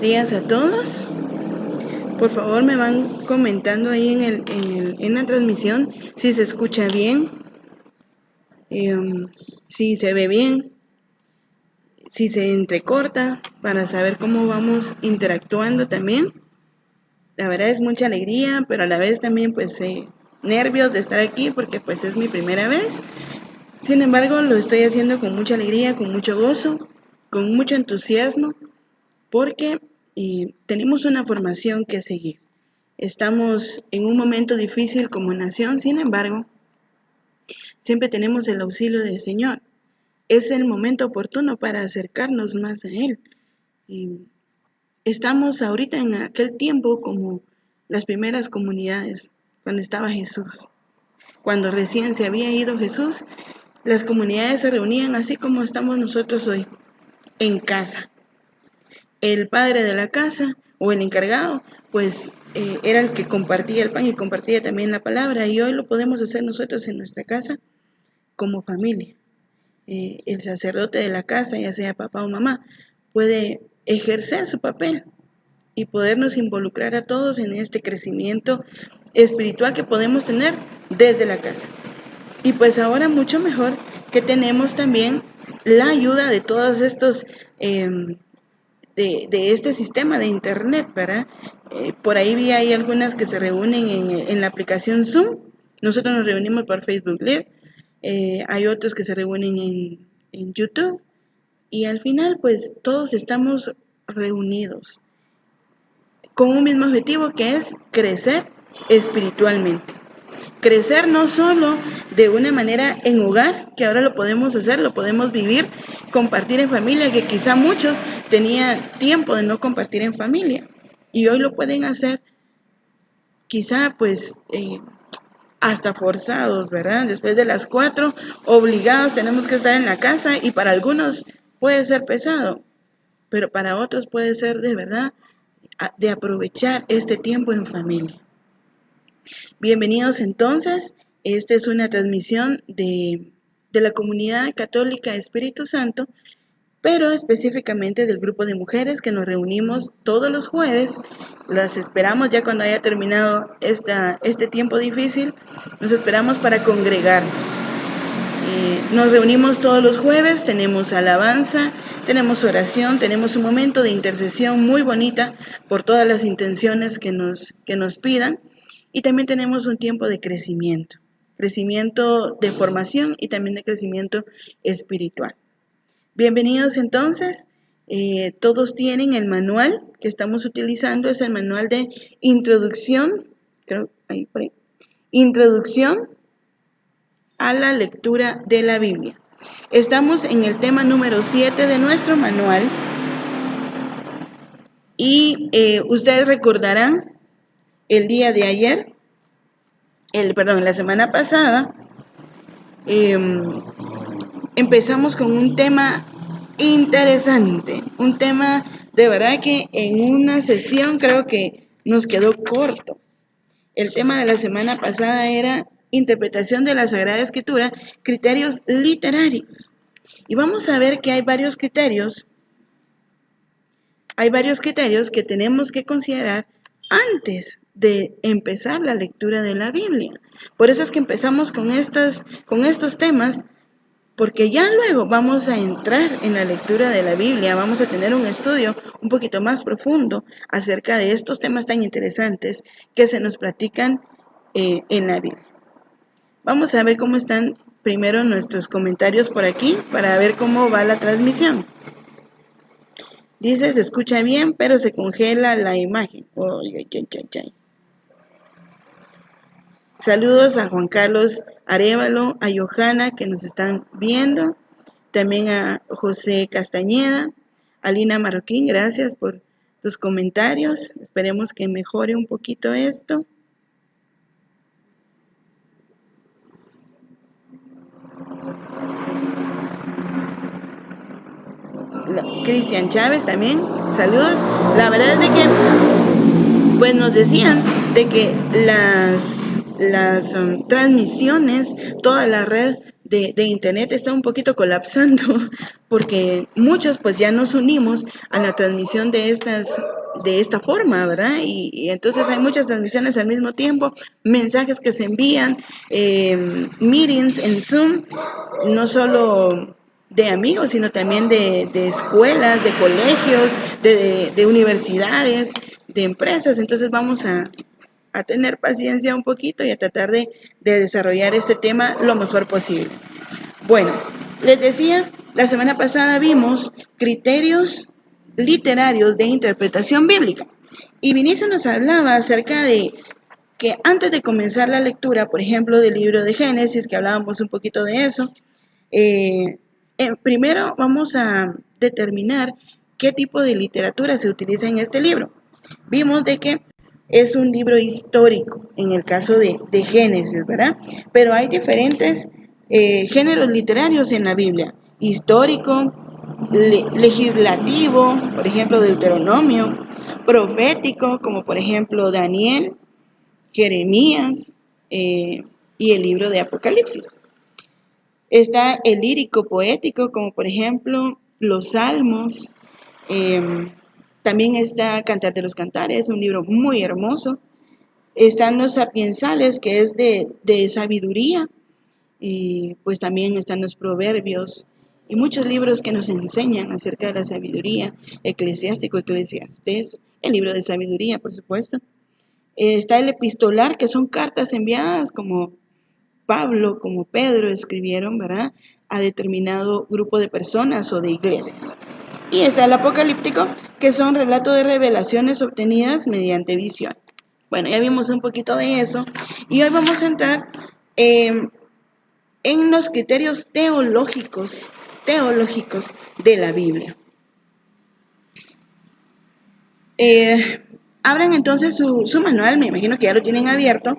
días a todos. Por favor, me van comentando ahí en la transmisión si se escucha bien, si se ve bien, si se entrecorta, para saber cómo vamos interactuando también. La verdad es mucha alegría, pero a la vez también pues nervios de estar aquí porque pues es mi primera vez. Sin embargo, lo estoy haciendo con mucha alegría, con mucho gozo, con mucho entusiasmo, porque tenemos una formación que seguir. Estamos en un momento difícil como nación, sin embargo, siempre tenemos el auxilio del Señor. Es el momento oportuno para acercarnos más a Él. Estamos ahorita en aquel tiempo como las primeras comunidades, cuando estaba Jesús. Cuando recién se había ido Jesús, las comunidades se reunían así como estamos nosotros hoy, en casa. El padre de la casa o el encargado, pues era el que compartía el pan y compartía también la palabra, y hoy lo podemos hacer nosotros en nuestra casa como familia. El sacerdote de la casa, ya sea papá o mamá, puede ejercer su papel y podernos involucrar a todos en este crecimiento espiritual que podemos tener desde la casa. Y pues ahora mucho mejor que tenemos también la ayuda de todos estos de este sistema de internet, ¿verdad? Por ahí vi ahí algunas que se reúnen en la aplicación Zoom. Nosotros nos reunimos por Facebook Live. Hay otros que se reúnen en YouTube. Y al final, pues todos estamos reunidos con un mismo objetivo, que es crecer espiritualmente. Crecer no solo de una manera en hogar, que ahora lo podemos hacer, lo podemos vivir, compartir en familia, que quizá muchos tenían tiempo de no compartir en familia y hoy lo pueden hacer quizá pues hasta forzados, ¿verdad? Después de las 4, obligados tenemos que estar en la casa, y para algunos puede ser pesado, pero para otros puede ser de verdad de aprovechar este tiempo en familia. Bienvenidos entonces, esta es una transmisión de la Comunidad Católica Espíritu Santo, pero específicamente del grupo de mujeres que nos reunimos todos los jueves. Las esperamos ya cuando haya terminado este tiempo difícil, nos esperamos para congregarnos. Nos reunimos todos los jueves, tenemos alabanza, tenemos oración, tenemos un momento de intercesión muy bonita por todas las intenciones que nos pidan. Y también tenemos un tiempo de crecimiento de formación y también de crecimiento espiritual. Bienvenidos entonces, todos tienen el manual que estamos utilizando, es el manual de introducción, introducción a la lectura de la Biblia. Estamos en el tema número 7 de nuestro manual y ustedes recordarán el día de ayer, la semana pasada, empezamos con un tema interesante, un tema de verdad que en una sesión creo que nos quedó corto. El tema de la semana pasada era interpretación de la Sagrada Escritura, criterios literarios. Y vamos a ver que hay varios criterios que tenemos que considerar antes de empezar la lectura de la Biblia. Por eso es que empezamos con estos temas, porque ya luego vamos a entrar en la lectura de la Biblia, vamos a tener un estudio un poquito más profundo acerca de estos temas tan interesantes que se nos platican en la Biblia. Vamos a ver cómo están primero nuestros comentarios por aquí para ver cómo va la transmisión. Dice, se escucha bien, pero se congela la imagen. Saludos a Juan Carlos Arévalo, a Johanna que nos están viendo, también a José Castañeda, a Lina Marroquín, gracias por tus comentarios. Esperemos que mejore un poquito esto. Cristian Chávez también, saludos. La verdad es de que pues nos decían de que las transmisiones, toda la red de Internet está un poquito colapsando porque muchos pues ya nos unimos a la transmisión de esta forma, ¿verdad? Y entonces hay muchas transmisiones al mismo tiempo, mensajes que se envían, meetings en Zoom, no solo de amigos, sino también de escuelas, de colegios, de universidades, de empresas. Entonces vamos a tener paciencia un poquito y a tratar de desarrollar este tema lo mejor posible. Bueno, les decía, la semana pasada vimos criterios literarios de interpretación bíblica y Vinicio nos hablaba acerca de que antes de comenzar la lectura, por ejemplo, del libro de Génesis, que hablábamos un poquito de eso, primero vamos a determinar qué tipo de literatura se utiliza en este libro. Vimos de que es un libro histórico, en el caso de Génesis, ¿verdad? Pero hay diferentes géneros literarios en la Biblia. Histórico, legislativo, por ejemplo, Deuteronomio, profético, como por ejemplo Daniel, Jeremías y el libro de Apocalipsis. Está el lírico poético, como por ejemplo los Salmos. También está Cantar de los Cantares, un libro muy hermoso. Están los sapiensales, que es de sabiduría. Y pues también están los proverbios y muchos libros que nos enseñan acerca de la sabiduría, Eclesiástico, Eclesiastés, el libro de sabiduría, por supuesto. Está el epistolar, que son cartas enviadas como Pablo, como Pedro escribieron, ¿verdad?, a determinado grupo de personas o de iglesias. Y está el apocalíptico, que son relatos de revelaciones obtenidas mediante visión. Bueno, ya vimos un poquito de eso y hoy vamos a entrar en los criterios teológicos de la Biblia. Abran entonces su manual, me imagino que ya lo tienen abierto.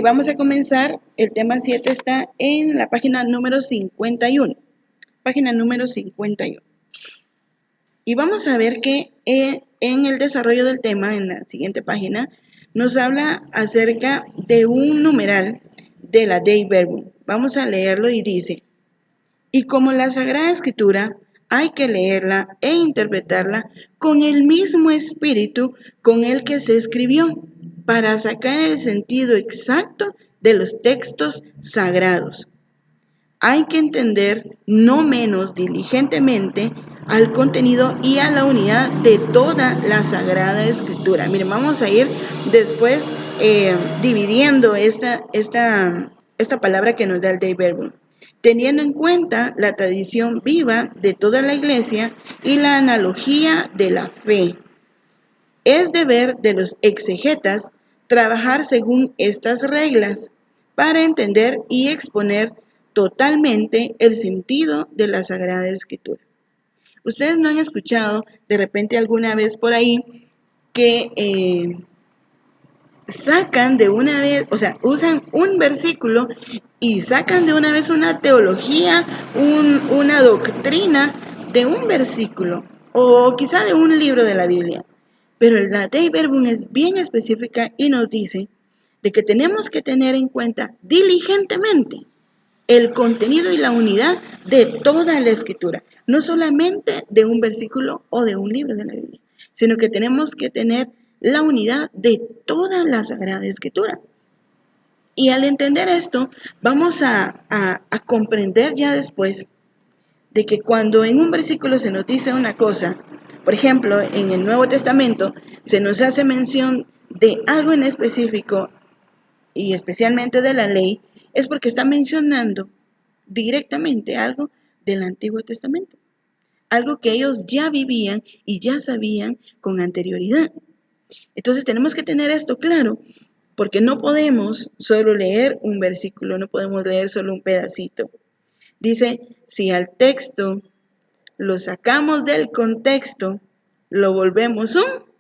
Vamos a comenzar, el tema 7 está en la página número 51. Página número 51. Y vamos a ver que en el desarrollo del tema, en la siguiente página, nos habla acerca de un numeral de la Dei Verbum. Vamos a leerlo y dice: y como la Sagrada Escritura, hay que leerla e interpretarla con el mismo espíritu con el que se escribió, para sacar el sentido exacto de los textos sagrados. Hay que entender no menos diligentemente al contenido y a la unidad de toda la Sagrada Escritura. Miren, vamos a ir después dividiendo esta palabra que nos da el Dei Verbum, teniendo en cuenta la tradición viva de toda la Iglesia y la analogía de la fe. Es deber de los exegetas trabajar según estas reglas para entender y exponer totalmente el sentido de la Sagrada Escritura. Ustedes no han escuchado de repente alguna vez por ahí que sacan de una vez, o sea, usan un versículo y sacan de una vez una teología, una doctrina de un versículo o quizá de un libro de la Biblia. Pero la Dei Verbum es bien específica y nos dice de que tenemos que tener en cuenta diligentemente el contenido y la unidad de toda la Escritura, no solamente de un versículo o de un libro de la Biblia, sino que tenemos que tener la unidad de toda la Sagrada Escritura. Y al entender esto, vamos a comprender ya después de que cuando en un versículo se nos dice una cosa, por ejemplo, en el Nuevo Testamento se nos hace mención de algo en específico y especialmente de la ley, es porque está mencionando directamente algo del Antiguo Testamento, algo que ellos ya vivían y ya sabían con anterioridad. Entonces tenemos que tener esto claro, porque no podemos solo leer un versículo, no podemos leer solo un pedacito. Dice, si al texto lo sacamos del contexto, lo volvemos un...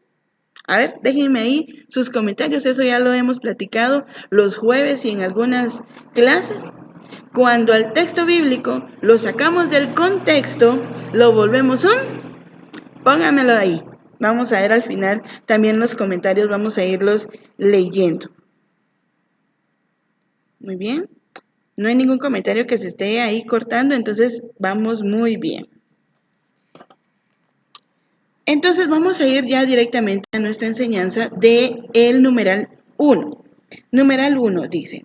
A ver, déjenme ahí sus comentarios, eso ya lo hemos platicado los jueves y en algunas clases. Cuando al texto bíblico lo sacamos del contexto, lo volvemos un... Póngamelo ahí. Vamos a ver al final también los comentarios, vamos a irlos leyendo. Muy bien. No hay ningún comentario que se esté ahí cortando, entonces vamos muy bien. Entonces vamos a ir ya directamente a nuestra enseñanza de el numeral 1. Numeral 1 dice: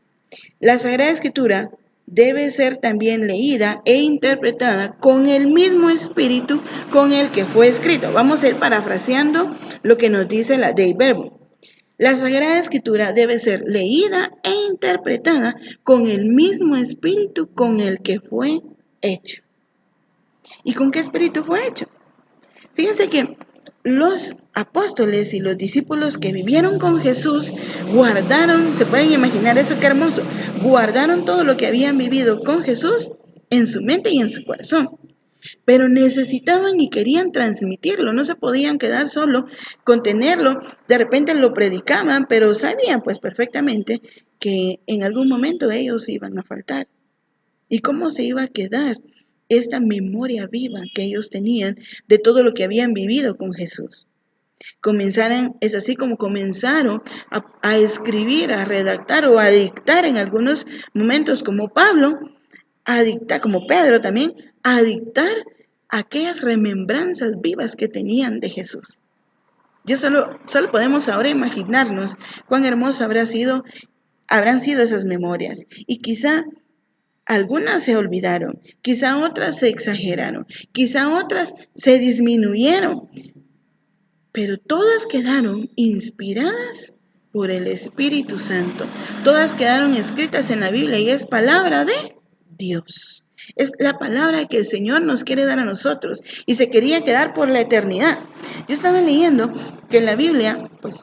la Sagrada Escritura debe ser también leída e interpretada con el mismo espíritu con el que fue escrito. Vamos a ir parafraseando lo que nos dice la Dei Verbum. La Sagrada Escritura debe ser leída e interpretada con el mismo espíritu con el que fue hecho. ¿Y con qué espíritu fue hecho? Fíjense que los apóstoles y los discípulos que vivieron con Jesús guardaron, se pueden imaginar eso, qué hermoso, guardaron todo lo que habían vivido con Jesús en su mente y en su corazón. Pero necesitaban y querían transmitirlo, no se podían quedar solo con tenerlo, de repente lo predicaban, pero sabían pues perfectamente que en algún momento ellos iban a faltar. ¿Y cómo se iba a quedar esta memoria viva que ellos tenían de todo lo que habían vivido con Jesús? Es así como comenzaron a escribir, a redactar o a dictar en algunos momentos como Pablo, a dictar, como Pedro también, a dictar aquellas remembranzas vivas que tenían de Jesús. Solo podemos ahora imaginarnos cuán hermoso habrán sido esas memorias. Y quizá algunas se olvidaron, quizá otras se exageraron, quizá otras se disminuyeron, pero todas quedaron inspiradas por el Espíritu Santo. Todas quedaron escritas en la Biblia y es palabra de Dios. Es la palabra que el Señor nos quiere dar a nosotros y se quería quedar por la eternidad. Yo estaba leyendo que la Biblia, pues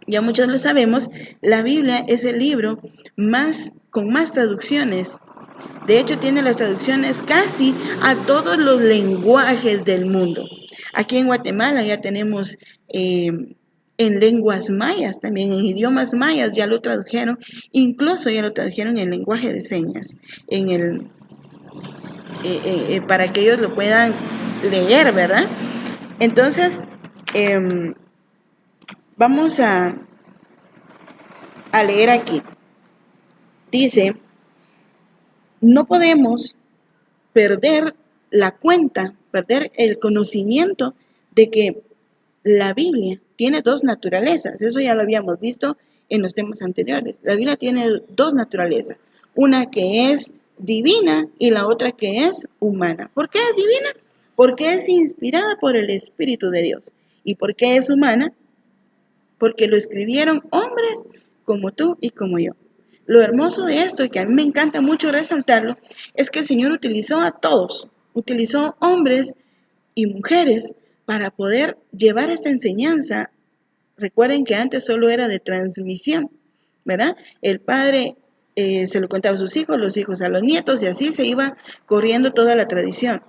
ya muchos lo sabemos, la Biblia es el libro con más traducciones. De hecho, tiene las traducciones casi a todos los lenguajes del mundo. Aquí en Guatemala ya tenemos en lenguas mayas, también en idiomas mayas ya lo tradujeron, incluso ya lo tradujeron en lenguaje de señas, para que ellos lo puedan leer, ¿verdad? Entonces, vamos a leer aquí. Dice: no podemos perder la cuenta, perder el conocimiento de que la Biblia tiene dos naturalezas. Eso ya lo habíamos visto en los temas anteriores. La Biblia tiene dos naturalezas, una que es divina y la otra que es humana. ¿Por qué es divina? Porque es inspirada por el Espíritu de Dios. ¿Y por qué es humana? Porque lo escribieron hombres como tú y como yo. Lo hermoso de esto, y que a mí me encanta mucho resaltarlo, es que el Señor utilizó a todos, utilizó hombres y mujeres para poder llevar esta enseñanza. Recuerden que antes solo era de transmisión, ¿verdad? El padre se lo contaba a sus hijos, los hijos a los nietos, y así se iba corriendo toda la tradición.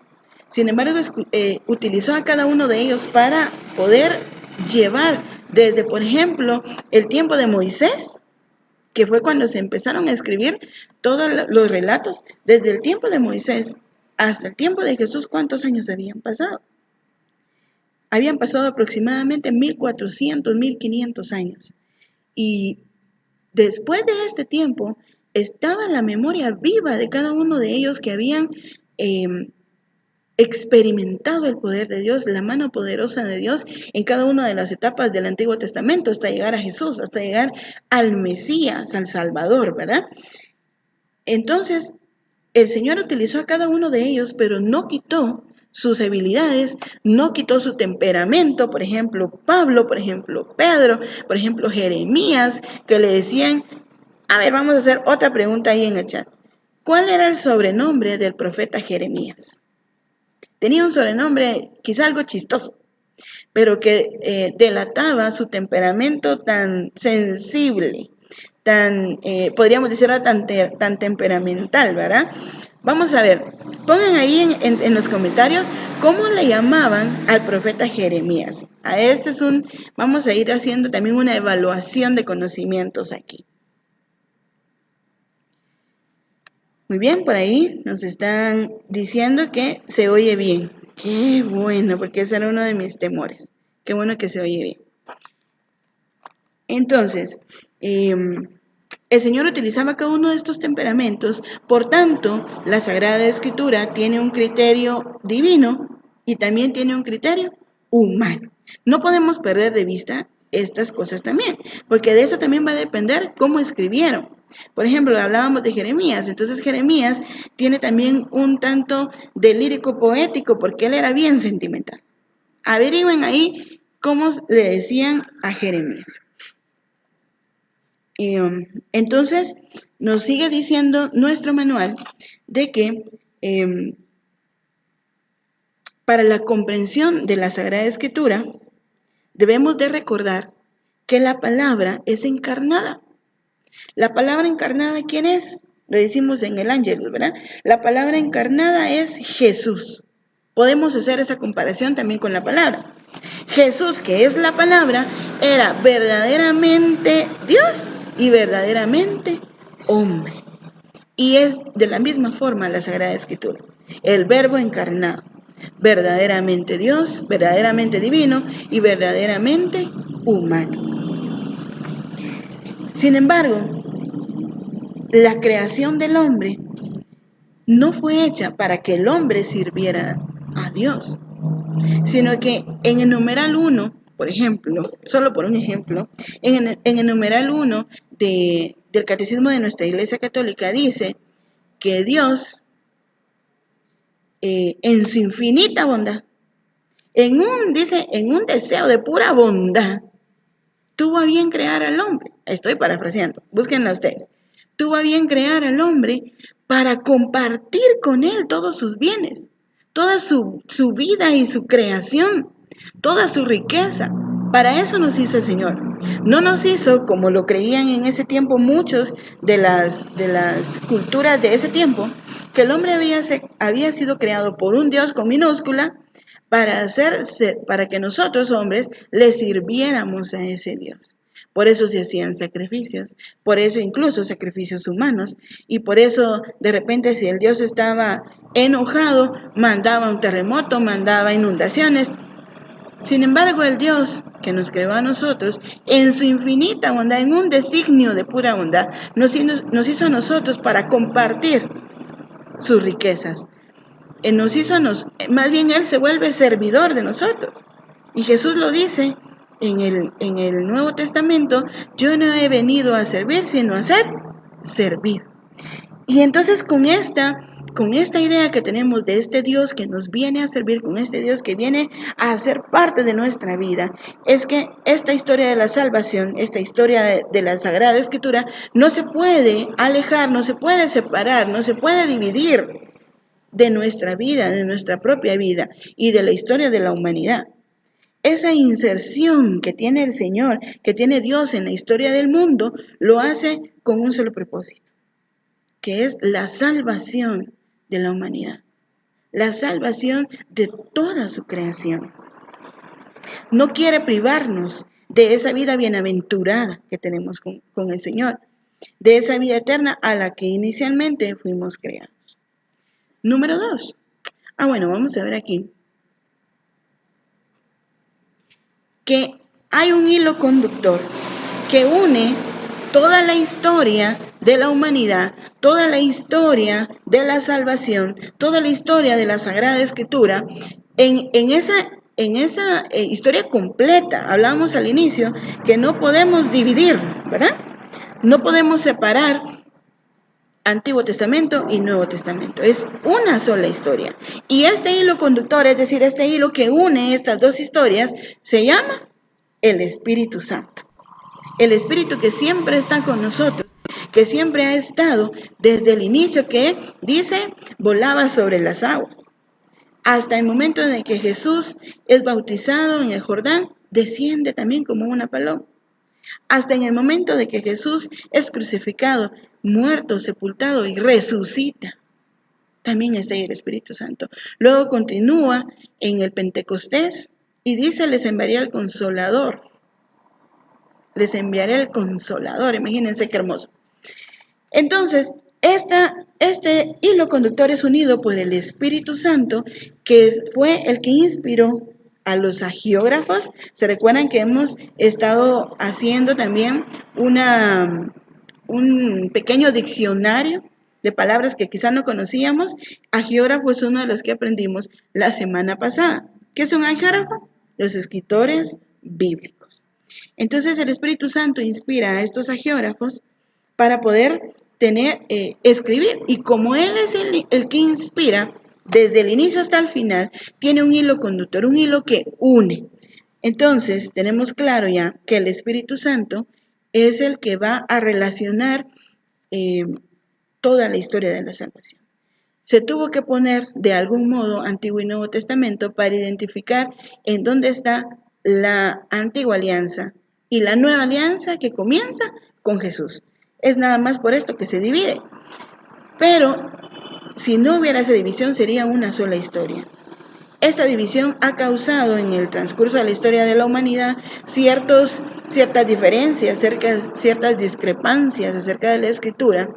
Sin embargo, utilizó a cada uno de ellos para poder llevar desde, por ejemplo, el tiempo de Moisés, que fue cuando se empezaron a escribir todos los relatos, desde el tiempo de Moisés hasta el tiempo de Jesús. ¿Cuántos años habían pasado? Habían pasado aproximadamente 1400, 1500 años. Y después de este tiempo estaba la memoria viva de cada uno de ellos que habían experimentado el poder de Dios, la mano poderosa de Dios en cada una de las etapas del Antiguo Testamento, hasta llegar a Jesús, hasta llegar al Mesías, al Salvador, ¿verdad? Entonces, el Señor utilizó a cada uno de ellos, pero no quitó sus habilidades, no quitó su temperamento. Por ejemplo, Pablo, por ejemplo, Pedro, por ejemplo, Jeremías, que le decían, a ver, vamos a hacer otra pregunta ahí en el chat. ¿Cuál era el sobrenombre del profeta Jeremías? Tenía un sobrenombre quizá algo chistoso, pero que delataba su temperamento tan sensible, podríamos decir, tan temperamental, ¿verdad? Vamos a ver, pongan ahí en los comentarios cómo le llamaban al profeta Jeremías. Vamos a ir haciendo también una evaluación de conocimientos aquí. Muy bien, por ahí nos están diciendo que se oye bien. Qué bueno, porque ese era uno de mis temores. Qué bueno que se oye bien. Entonces, El Señor utilizaba cada uno de estos temperamentos, por tanto, la Sagrada Escritura tiene un criterio divino y también tiene un criterio humano. No podemos perder de vista estas cosas también, porque de eso también va a depender cómo escribieron. Por ejemplo, hablábamos de Jeremías, entonces Jeremías tiene también un tanto de lírico poético, porque él era bien sentimental. Averigüen ahí cómo le decían a Jeremías. Entonces, nos sigue diciendo nuestro manual de que para la comprensión de la Sagrada Escritura debemos de recordar que la palabra es encarnada. La palabra encarnada, ¿quién es? Lo decimos en el Ángelus, ¿verdad? La palabra encarnada es Jesús. Podemos hacer esa comparación también con la palabra. Jesús, que es la palabra, era verdaderamente Dios y verdaderamente hombre. Y es de la misma forma la Sagrada Escritura. El Verbo encarnado, verdaderamente Dios, verdaderamente divino y verdaderamente humano. Sin embargo, la creación del hombre no fue hecha para que el hombre sirviera a Dios, sino que en el numeral 1, por ejemplo, solo por un ejemplo, en el numeral 1 del Catecismo de nuestra Iglesia Católica dice que Dios, en su infinita bondad, en un deseo de pura bondad, tuvo a bien crear al hombre. Estoy parafraseando, búsquenla ustedes. Tuvo a bien crear al hombre para compartir con él todos sus bienes, toda su vida y su creación, toda su riqueza. Para eso nos hizo el Señor. No nos hizo, como lo creían en ese tiempo muchos de las culturas de ese tiempo, que el hombre había sido creado por un Dios con minúscula para que nosotros hombres le sirviéramos a ese Dios. Por eso se hacían sacrificios, por eso incluso sacrificios humanos, y por eso de repente si el Dios estaba enojado, mandaba un terremoto, mandaba inundaciones. Sin embargo, el Dios que nos creó a nosotros, en su infinita bondad, en un designio de pura bondad, nos hizo a nosotros para compartir sus riquezas. Más bien Él se vuelve servidor de nosotros. Y Jesús lo dice en el Nuevo Testamento: yo no he venido a servir, sino a ser servido. Y entonces con esta idea que tenemos de este Dios que nos viene a servir, con este Dios que viene a ser parte de nuestra vida, es que esta historia de la salvación, esta historia de la Sagrada Escritura, no se puede alejar, no se puede separar, no se puede dividir de nuestra vida, de nuestra propia vida y de la historia de la humanidad. Esa inserción que tiene el Señor, que tiene Dios en la historia del mundo, lo hace con un solo propósito, que es la salvación de la humanidad, la salvación de toda su creación. No quiere privarnos de esa vida bienaventurada que tenemos con el Señor, de esa vida eterna a la que inicialmente fuimos creados. Número 2. Bueno, vamos a ver aquí que hay un hilo conductor que une toda la historia de la humanidad, toda la historia de la salvación, toda la historia de la Sagrada Escritura, en esa historia completa. Hablábamos al inicio que no podemos dividir, ¿verdad? No podemos separar Antiguo Testamento y Nuevo Testamento. Es una sola historia. Y este hilo conductor, es decir, este hilo que une estas dos historias, se llama el Espíritu Santo. El Espíritu que siempre está con nosotros, que siempre ha estado desde el inicio, que dice, volaba sobre las aguas. Hasta el momento en que Jesús es bautizado en el Jordán, desciende también como una paloma. Hasta en el momento de que Jesús es crucificado, muerto, sepultado y resucita, también está ahí el Espíritu Santo. Luego continúa en el Pentecostés y dice: les enviaré el Consolador. Les enviaré el Consolador. Imagínense qué hermoso. Entonces, este hilo conductor es unido por el Espíritu Santo, que fue el que inspiró a los agiógrafos. Se recuerdan que hemos estado haciendo también una un pequeño diccionario de palabras que quizá no conocíamos. Agiógrafo es uno de los que aprendimos la semana pasada. ¿Qué es un agiógrafo? Los escritores bíblicos. Entonces el Espíritu Santo inspira a estos agiógrafos para poder escribir. Y como Él es el que inspira, desde el inicio hasta el final, tiene un hilo conductor, un hilo que une. Entonces tenemos claro ya que el Espíritu Santo es el que va a relacionar toda la historia de la salvación. Se tuvo que poner de algún modo Antiguo y Nuevo Testamento para identificar en dónde está la antigua alianza y la nueva alianza que comienza con Jesús. Es nada más por esto que se divide. Pero si no hubiera esa división sería una sola historia. Esta división ha causado en el transcurso de la historia de la humanidad ciertas diferencias, ciertas discrepancias acerca de la Escritura,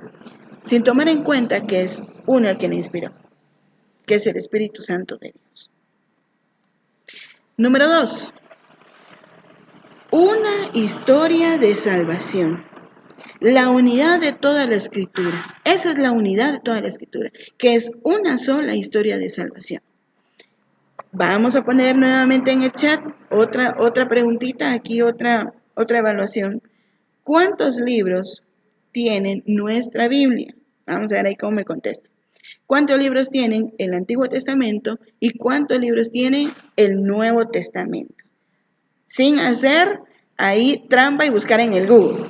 sin tomar en cuenta que es uno el que la inspiró, que es el Espíritu Santo de Dios. Número 2. Una historia de salvación. La unidad de toda la Escritura. Esa es la unidad de toda la Escritura, que es una sola historia de salvación. Vamos a poner nuevamente en el chat otra preguntita, aquí otra evaluación. ¿Cuántos libros tienen nuestra Biblia? Vamos a ver ahí cómo me contesta. ¿Cuántos libros tienen el Antiguo Testamento y cuántos libros tiene el Nuevo Testamento? Sin hacer ahí trampa y buscar en el Google.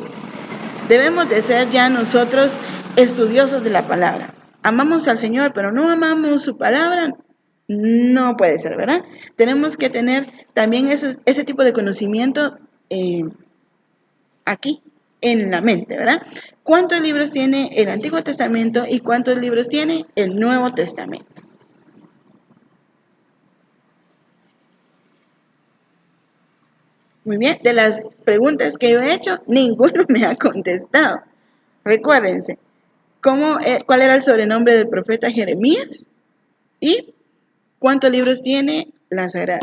Debemos de ser ya nosotros estudiosos de la palabra. Amamos al Señor, pero no amamos su palabra. No puede ser, ¿verdad? Tenemos que tener también ese tipo de conocimiento aquí, en la mente, ¿verdad? ¿Cuántos libros tiene el Antiguo Testamento y cuántos libros tiene el Nuevo Testamento? Muy bien, de las preguntas que yo he hecho, ninguno me ha contestado. Recuérdense, ¿cuál era el sobrenombre del profeta Jeremías? ¿Y cuántos libros tiene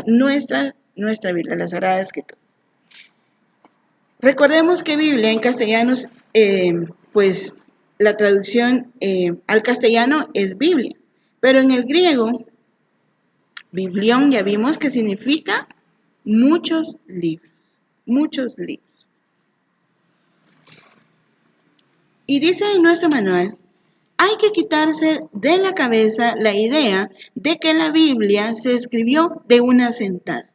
nuestra Biblia, la Sagrada Escritura? Recordemos que Biblia en castellano, pues la traducción al castellano es Biblia, pero en el griego, biblión ya vimos que significa muchos libros, muchos libros. Y dice en nuestro manual, hay que quitarse de la cabeza la idea de que la Biblia se escribió de una sentada.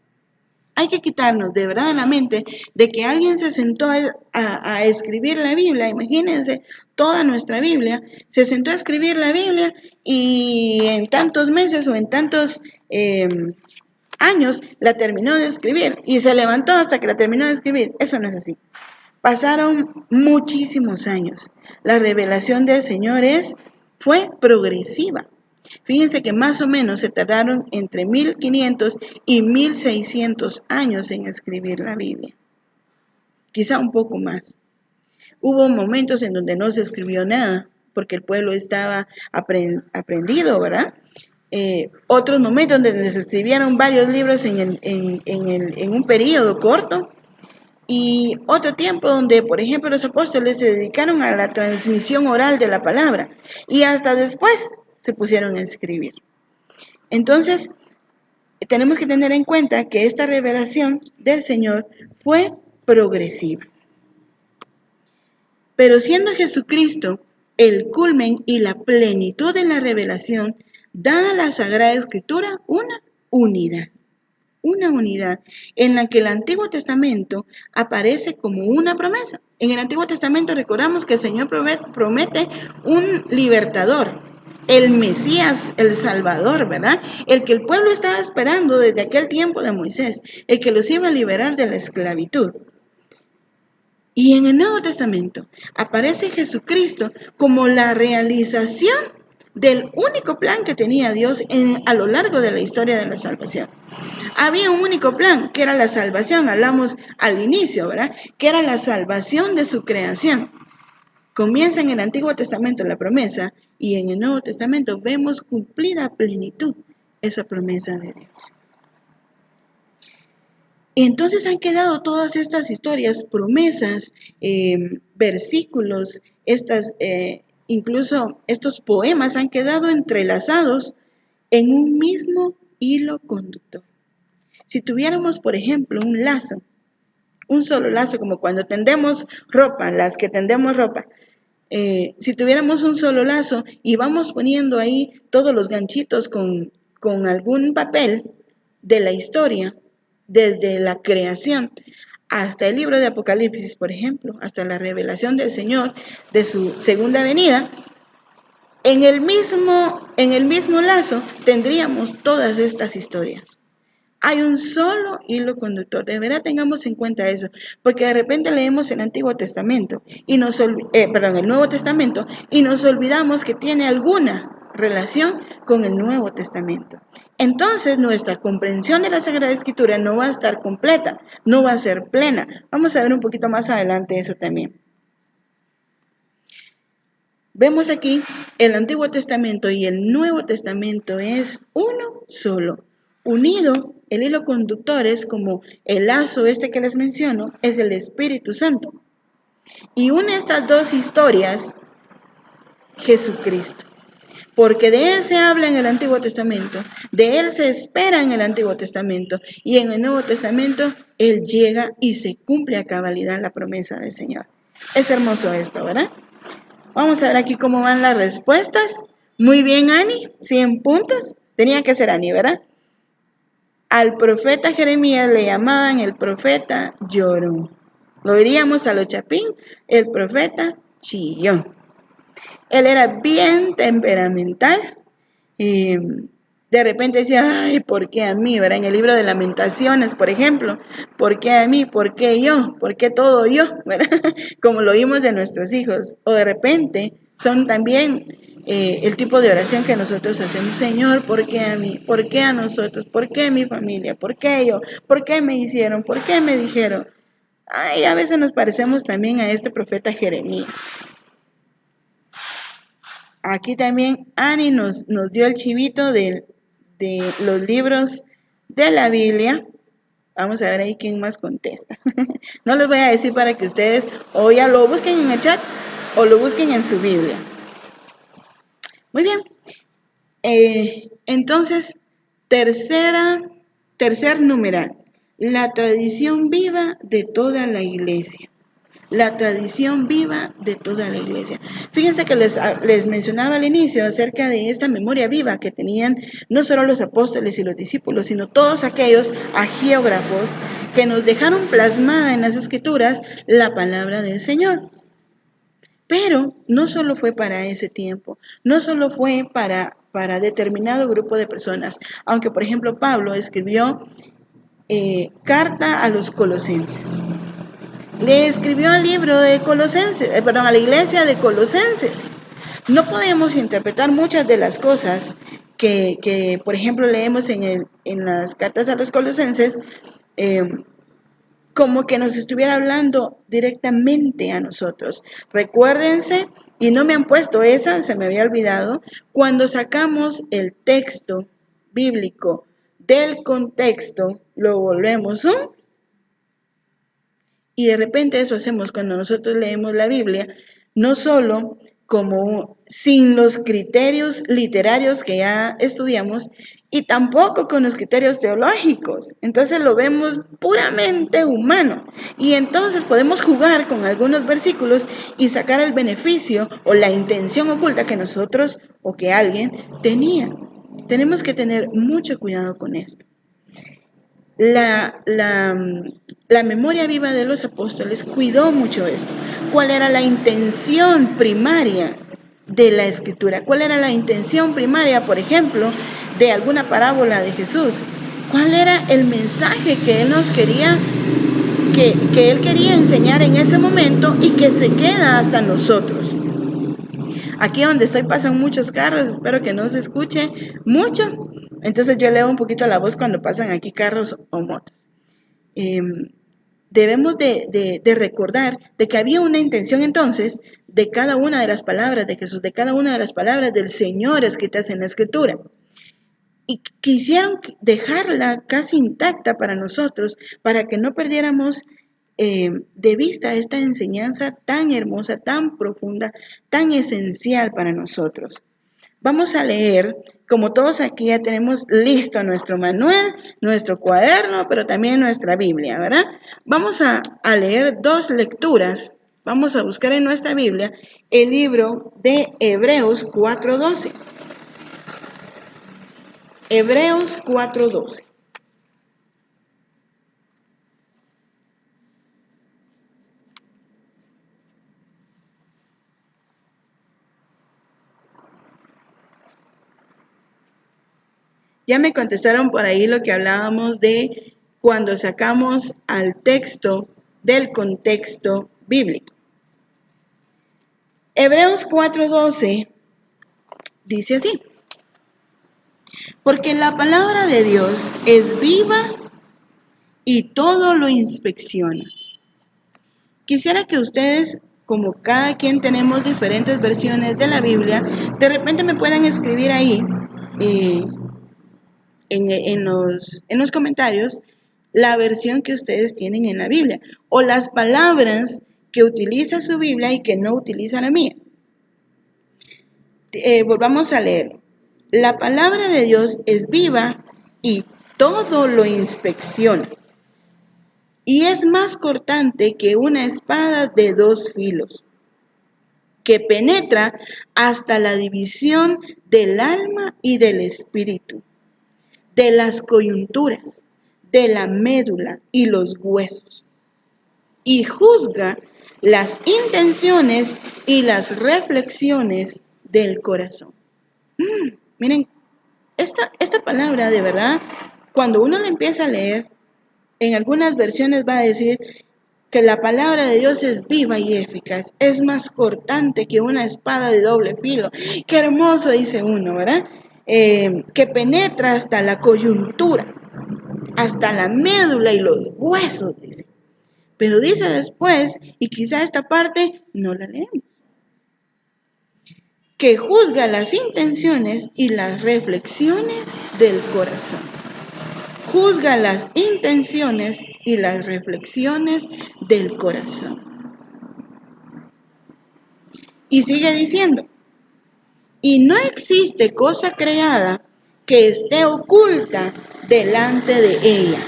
Hay que quitarnos de verdad de la mente de que alguien se sentó a escribir la Biblia. Imagínense, toda nuestra Biblia, se sentó a escribir la Biblia y en tantos meses o en tantos años la terminó de escribir y se levantó hasta que la terminó de escribir. Eso no es así. Pasaron muchísimos años. La revelación del Señor fue progresiva. Fíjense que más o menos se tardaron entre 1500 y 1600 años en escribir la Biblia. Quizá un poco más. Hubo momentos en donde no se escribió nada, porque el pueblo estaba aprendido, ¿verdad? Otros momentos donde se escribieron varios libros en un periodo corto. Y otro tiempo donde, por ejemplo, los apóstoles se dedicaron a la transmisión oral de la palabra. Y hasta después se pusieron a escribir. Entonces, tenemos que tener en cuenta que esta revelación del Señor fue progresiva. Pero siendo Jesucristo el culmen y la plenitud de la revelación, da a la Sagrada Escritura una unidad en la que el Antiguo Testamento aparece como una promesa. En el Antiguo Testamento recordamos que el Señor promete un libertador, el Mesías, el Salvador, ¿verdad? El que el pueblo estaba esperando desde aquel tiempo de Moisés, el que los iba a liberar de la esclavitud. Y en el Nuevo Testamento aparece Jesucristo como la realización del único plan que tenía Dios a lo largo de la historia de la salvación. Había un único plan, que era la salvación, hablamos al inicio, ¿verdad? Que era la salvación de su creación. Comienza en el Antiguo Testamento la promesa y en el Nuevo Testamento vemos cumplida a plenitud esa promesa de Dios. Entonces han quedado todas estas historias, promesas, versículos incluso estos poemas han quedado entrelazados en un mismo hilo conductor. Si tuviéramos, por ejemplo, un solo lazo, como cuando tendemos ropa, las que tendemos ropa, si tuviéramos un solo lazo y vamos poniendo ahí todos los ganchitos con algún papel de la historia, desde la creación hasta el libro de Apocalipsis, por ejemplo, hasta la revelación del Señor, de su segunda venida, en el mismo lazo tendríamos todas estas historias. Hay un solo hilo conductor. De verdad tengamos en cuenta eso, porque de repente leemos el Antiguo Testamento y el Nuevo Testamento y nos olvidamos que tiene alguna relación con el Nuevo Testamento. Entonces nuestra comprensión de la Sagrada Escritura no va a estar completa, no va a ser plena. Vamos a ver un poquito más adelante eso también. Vemos aquí el Antiguo Testamento y el Nuevo Testamento es uno solo. Unido, el hilo conductor es como el lazo que les menciono, es el Espíritu Santo. Y une estas dos historias, Jesucristo. Porque de Él se habla en el Antiguo Testamento, de Él se espera en el Antiguo Testamento, y en el Nuevo Testamento Él llega y se cumple a cabalidad la promesa del Señor. Es hermoso esto, ¿verdad? Vamos a ver aquí cómo van las respuestas. Muy bien, Ani, 100 puntos. Tenía que ser Ani, ¿verdad? Al profeta Jeremías le llamaban el profeta llorón. Lo diríamos a lo chapín, el profeta chillón. Él era bien temperamental y de repente decía, ay, ¿por qué a mí? ¿Verdad? En el libro de Lamentaciones, por ejemplo, ¿por qué a mí? ¿Por qué yo? ¿Por qué todo yo? ¿Verdad? Como lo oímos de nuestros hijos. O de repente son también el tipo de oración que nosotros hacemos. Señor, ¿por qué a mí? ¿Por qué a nosotros? ¿Por qué a mi familia? ¿Por qué yo? ¿Por qué me hicieron? ¿Por qué me dijeron? Ay, a veces nos parecemos también a este profeta Jeremías. Aquí también Ani nos dio el chivito de los libros de la Biblia. Vamos a ver ahí quién más contesta. No les voy a decir para que ustedes o ya lo busquen en el chat o lo busquen en su Biblia. Muy bien. Entonces, tercer numeral. La tradición viva de toda la iglesia. La tradición viva de toda la iglesia. Fíjense que les mencionaba al inicio acerca de esta memoria viva que tenían no solo los apóstoles y los discípulos, sino todos aquellos agiógrafos que nos dejaron plasmada en las escrituras la palabra del Señor. Pero no solo fue para ese tiempo, no solo fue para determinado grupo de personas, aunque por ejemplo Pablo escribió carta a los colosenses. Le escribió el libro de a la iglesia de Colosenses. No podemos interpretar muchas de las cosas que por ejemplo, leemos en las cartas a los colosenses, como que nos estuviera hablando directamente a nosotros. Recuérdense, y no me han puesto esa, se me había olvidado, cuando sacamos el texto bíblico del contexto, lo volvemos y de repente eso hacemos cuando nosotros leemos la Biblia, no solo como sin los criterios literarios que ya estudiamos y tampoco con los criterios teológicos. Entonces lo vemos puramente humano y entonces podemos jugar con algunos versículos y sacar el beneficio o la intención oculta que nosotros o que alguien tenía. Tenemos que tener mucho cuidado con esto. La memoria viva de los apóstoles cuidó mucho esto. ¿Cuál era la intención primaria de la escritura? ¿Cuál era la intención primaria, por ejemplo, de alguna parábola de Jesús? ¿Cuál era el mensaje que él nos quería, que él quería enseñar en ese momento y que se queda hasta nosotros? Aquí donde estoy pasan muchos carros, espero que no se escuche mucho. Entonces yo leo un poquito la voz cuando pasan aquí carros o motos. Debemos de recordar de que había una intención entonces de cada una de las palabras de Jesús, de cada una de las palabras del Señor escritas en la Escritura. Y quisieron dejarla casi intacta para nosotros, para que no perdiéramos de vista esta enseñanza tan hermosa, tan profunda, tan esencial para nosotros. Vamos a leer, como todos aquí ya tenemos listo nuestro manual, nuestro cuaderno, pero también nuestra Biblia, ¿verdad? Vamos a leer dos lecturas. Vamos a buscar en nuestra Biblia el libro de Hebreos 4:12. Hebreos 4:12. Ya me contestaron por ahí lo que hablábamos de cuando sacamos al texto del contexto bíblico. Hebreos 4:12 dice así: porque la palabra de Dios es viva y todo lo inspecciona. Quisiera que ustedes, como cada quien tenemos diferentes versiones de la Biblia, de repente me puedan escribir ahí en los comentarios la versión que ustedes tienen en la Biblia o las palabras que utiliza su Biblia y que no utiliza la mía. Volvamos a leer. La palabra de Dios es viva y todo lo inspecciona. Y es más cortante que una espada de 2 filos, que penetra hasta la división del alma y del espíritu, de las coyunturas, de la médula y los huesos, y juzga las intenciones y las reflexiones del corazón. Miren, esta palabra de verdad, cuando uno la empieza a leer, en algunas versiones va a decir que la palabra de Dios es viva y eficaz, es más cortante que una espada de doble filo. Qué hermoso, dice uno, ¿verdad? Que penetra hasta la coyuntura, hasta la médula y los huesos, dice. Pero dice después, y quizá esta parte no la leemos, que juzga las intenciones y las reflexiones del corazón. Juzga las intenciones y las reflexiones del corazón. Y sigue diciendo, y no existe cosa creada que esté oculta delante de ella,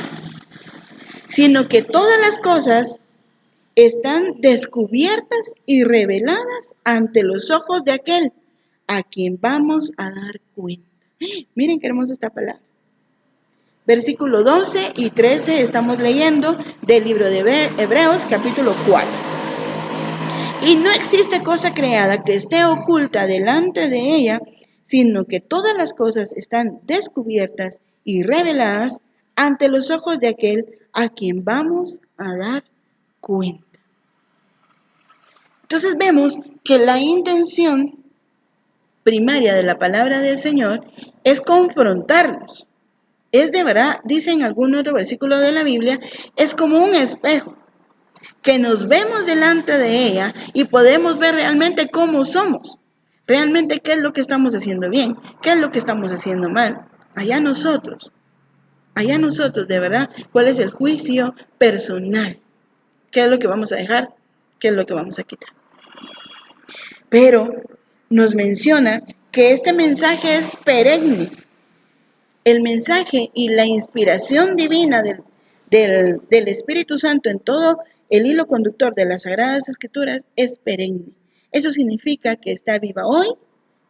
sino que todas las cosas están descubiertas y reveladas ante los ojos de aquel a quien vamos a dar cuenta. Miren qué hermosa esta palabra. Versículo 12 y 13 estamos leyendo del libro de Hebreos capítulo 4. Y no existe cosa creada que esté oculta delante de ella, sino que todas las cosas están descubiertas y reveladas ante los ojos de aquel a quien vamos a dar cuenta. Entonces vemos que la intención primaria de la palabra del Señor es confrontarnos. Es de verdad, dice en algún otro versículo de la Biblia, es como un espejo, que nos vemos delante de ella y podemos ver realmente cómo somos, realmente qué es lo que estamos haciendo bien, qué es lo que estamos haciendo mal. Allá nosotros, de verdad, cuál es el juicio personal, qué es lo que vamos a dejar, qué es lo que vamos a quitar. Pero nos menciona que este mensaje es perenne. El mensaje y la inspiración divina del Espíritu Santo en todo el hilo conductor de las Sagradas Escrituras es perenne. Eso significa que está viva hoy,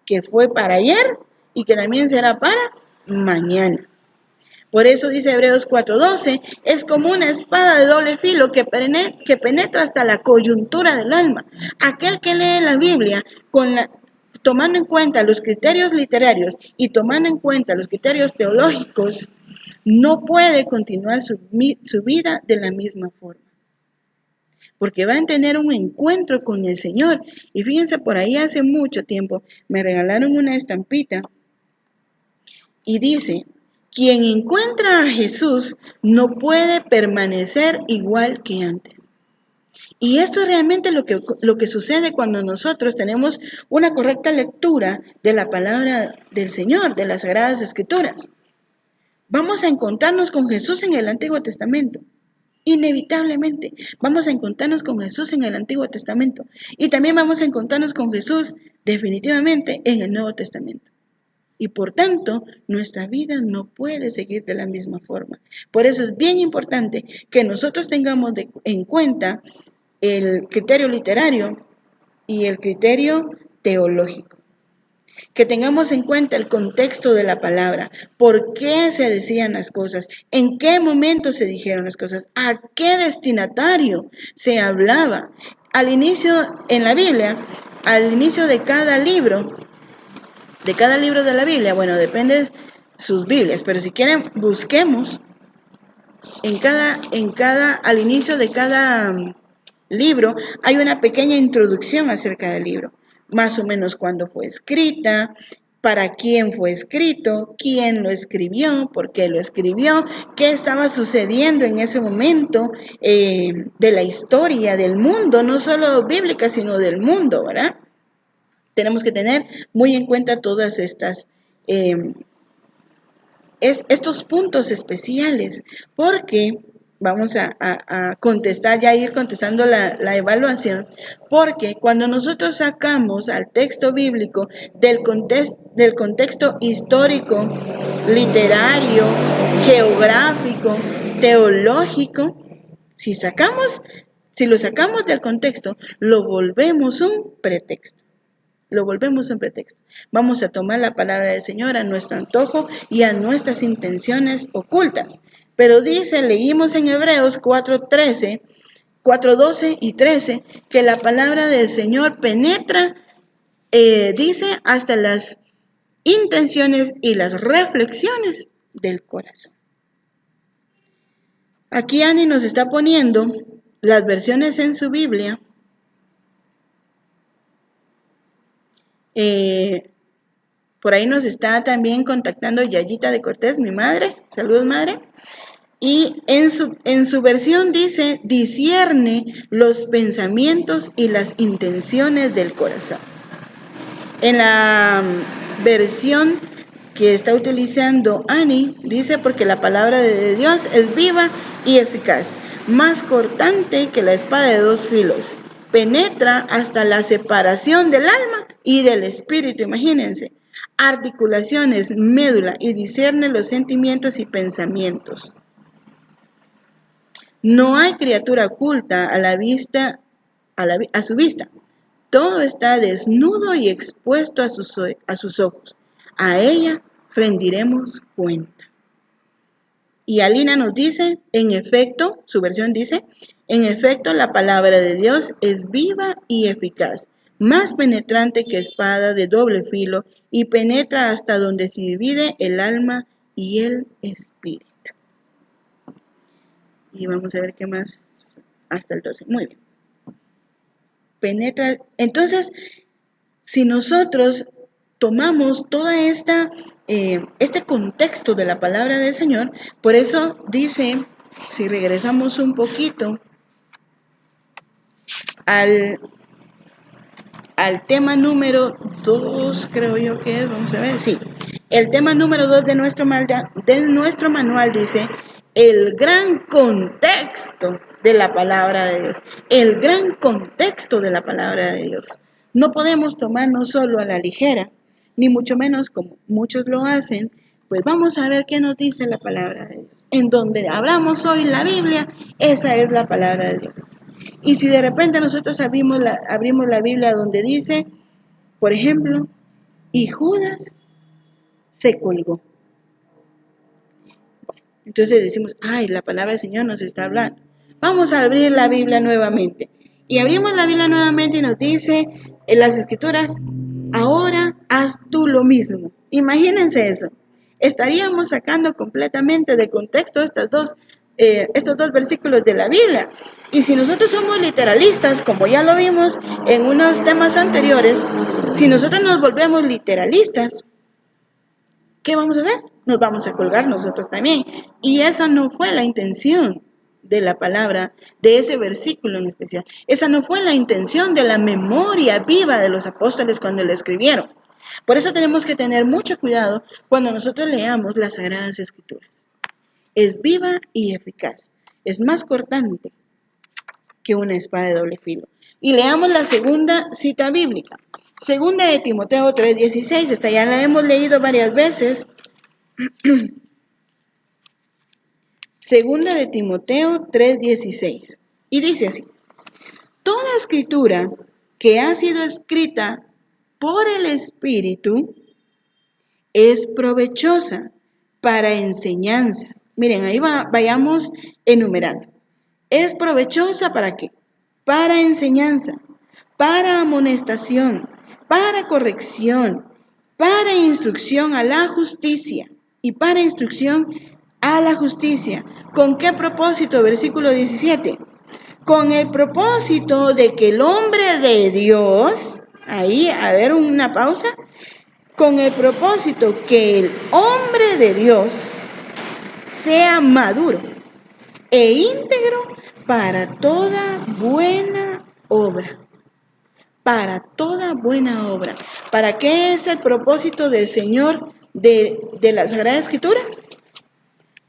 que fue para ayer y que también será para mañana. Por eso dice Hebreos 4:12, es como una espada de doble filo que penetra hasta la coyuntura del alma. Aquel que lee la Biblia tomando en cuenta los criterios literarios y tomando en cuenta los criterios teológicos, no puede continuar su vida de la misma forma. Porque va a tener un encuentro con el Señor. Y fíjense, por ahí hace mucho tiempo me regalaron una estampita y dice, quien encuentra a Jesús no puede permanecer igual que antes. Y esto es realmente lo que sucede cuando nosotros tenemos una correcta lectura de la palabra del Señor, de las Sagradas Escrituras. Vamos a encontrarnos con Jesús en el Antiguo Testamento. Inevitablemente vamos a encontrarnos con Jesús en el Antiguo Testamento y también vamos a encontrarnos con Jesús definitivamente en el Nuevo Testamento. Y por tanto, nuestra vida no puede seguir de la misma forma. Por eso es bien importante que nosotros tengamos en cuenta el criterio literario y el criterio teológico. Que tengamos en cuenta el contexto de la palabra, por qué se decían las cosas, en qué momento se dijeron las cosas, a qué destinatario se hablaba. Al inicio en la Biblia, al inicio de cada libro de la Biblia, bueno, depende de sus Biblias, pero si quieren busquemos al inicio de cada libro hay una pequeña introducción acerca del libro, más o menos cuándo fue escrita, para quién fue escrito, quién lo escribió, por qué lo escribió, qué estaba sucediendo en ese momento de la historia del mundo, no solo bíblica, sino del mundo, ¿verdad? Tenemos que tener muy en cuenta todas estos puntos especiales, porque vamos a contestar, ya ir contestando la evaluación, porque cuando nosotros sacamos al texto bíblico del contexto histórico, literario, geográfico, teológico, si lo sacamos del contexto, lo volvemos un pretexto. Vamos a tomar la palabra del Señor a nuestro antojo y a nuestras intenciones ocultas. Pero leímos en Hebreos 4:12 y 13, que la palabra del Señor penetra, dice, hasta las intenciones y las reflexiones del corazón. Aquí Ani nos está poniendo las versiones en su Biblia. Por ahí nos está también contactando Yayita de Cortés, mi madre. Saludos, madre. Y en su versión dice, discierne los pensamientos y las intenciones del corazón. En la versión que está utilizando Ani, dice, porque la palabra de Dios es viva y eficaz, más cortante que la espada de dos filos, penetra hasta la separación del alma y del espíritu, imagínense, articulaciones, médula, y discierne los sentimientos y pensamientos. No hay criatura oculta a su vista. Todo está desnudo y expuesto a sus ojos. A ella rendiremos cuenta. Y Alina nos dice, en efecto, su versión dice, en efecto, la palabra de Dios es viva y eficaz, más penetrante que espada de doble filo, y penetra hasta donde se divide el alma y el espíritu. Y vamos a ver qué más hasta el 12. Muy bien. Penetra. Entonces, si nosotros tomamos toda este contexto de la palabra del Señor, por eso dice, si regresamos un poquito al tema número 2, creo yo que es, vamos a ver, sí, el tema número 2 de nuestro manual dice, el gran contexto de la palabra de Dios, el gran contexto de la palabra de Dios. No podemos tomarnos solo a la ligera, ni mucho menos como muchos lo hacen, pues vamos a ver qué nos dice la palabra de Dios. En donde abramos hoy la Biblia, esa es la palabra de Dios. Y si de repente nosotros abrimos la Biblia donde dice, por ejemplo, y Judas se colgó. Entonces decimos, ay, la palabra del Señor nos está hablando. Vamos a abrir la Biblia nuevamente. Y abrimos la Biblia nuevamente y nos dice en las Escrituras, ahora haz tú lo mismo. Imagínense eso. Estaríamos sacando completamente de contexto estos dos versículos de la Biblia. Y si nosotros somos literalistas, como ya lo vimos en unos temas anteriores, si nosotros nos volvemos literalistas, ¿qué vamos a hacer? Nos vamos a colgar nosotros también. Y esa no fue la intención de la palabra, de ese versículo en especial. Esa no fue la intención de la memoria viva de los apóstoles cuando la escribieron. Por eso tenemos que tener mucho cuidado cuando nosotros leamos las Sagradas Escrituras. Es viva y eficaz. es más cortante que una espada de doble filo. Y leamos la segunda cita bíblica. Segunda de Timoteo 3:16, esta ya la hemos leído varias veces. Segunda de Timoteo 3:16. Y dice así: toda escritura que ha sido escrita por el Espíritu es provechosa para enseñanza. Miren, ahí vayamos enumerando. ¿Es provechosa para qué? Para enseñanza, para amonestación, para corrección, para instrucción a la justicia y para instrucción a la justicia. ¿Con qué propósito? Versículo 17. Con el propósito de que el hombre de Dios, ahí, a ver una pausa, con el propósito que el hombre de Dios sea maduro e íntegro para toda buena obra. Para toda buena obra. ¿Para qué es el propósito del Señor de la Sagrada Escritura?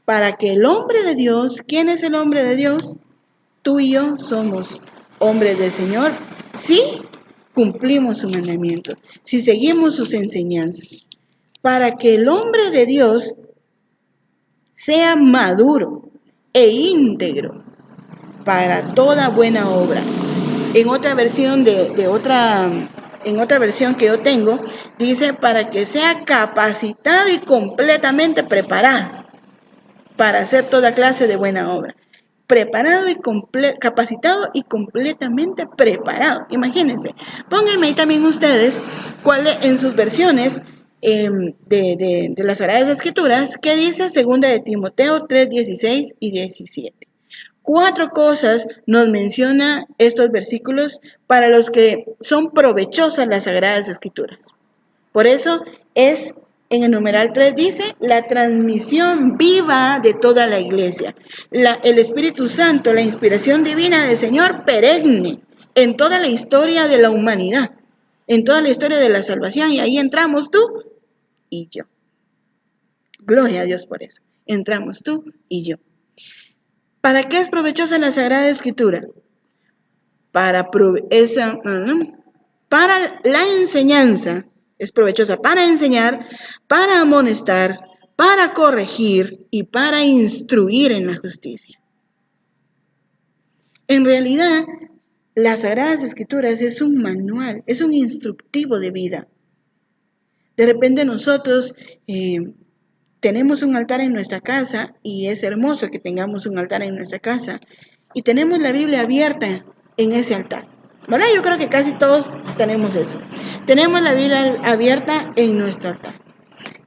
Para que el hombre de Dios, ¿quién es el hombre de Dios? Tú y yo somos hombres del Señor si cumplimos su mandamiento, si seguimos sus enseñanzas. Para que el hombre de Dios sea maduro e íntegro para toda buena obra. En otra versión en otra versión que yo tengo, dice para que sea capacitado y completamente preparado para hacer toda clase de buena obra. Preparado y capacitado y completamente preparado. Imagínense, pónganme ahí también ustedes cuáles en sus versiones de las Sagradas Escrituras, ¿qué dice? Segunda de Timoteo 3:16 y 17. 4 cosas nos menciona estos versículos para los que son provechosas las Sagradas Escrituras. Por eso es, en el numeral 3 dice, la transmisión viva de toda la iglesia. El Espíritu Santo, la inspiración divina del Señor, perenne en toda la historia de la humanidad, en toda la historia de la salvación, y ahí entramos tú y yo. Gloria a Dios por eso. Entramos tú y yo. ¿Para qué es provechosa la Sagrada Escritura? Para la enseñanza, es provechosa para enseñar, para amonestar, para corregir y para instruir en la justicia. En realidad, las Sagradas Escrituras es un manual, es un instructivo de vida. De repente nosotros tenemos un altar en nuestra casa y es hermoso que tengamos un altar en nuestra casa y tenemos la Biblia abierta en ese altar, ¿verdad? Yo creo que casi todos tenemos eso. Tenemos la Biblia abierta en nuestro altar.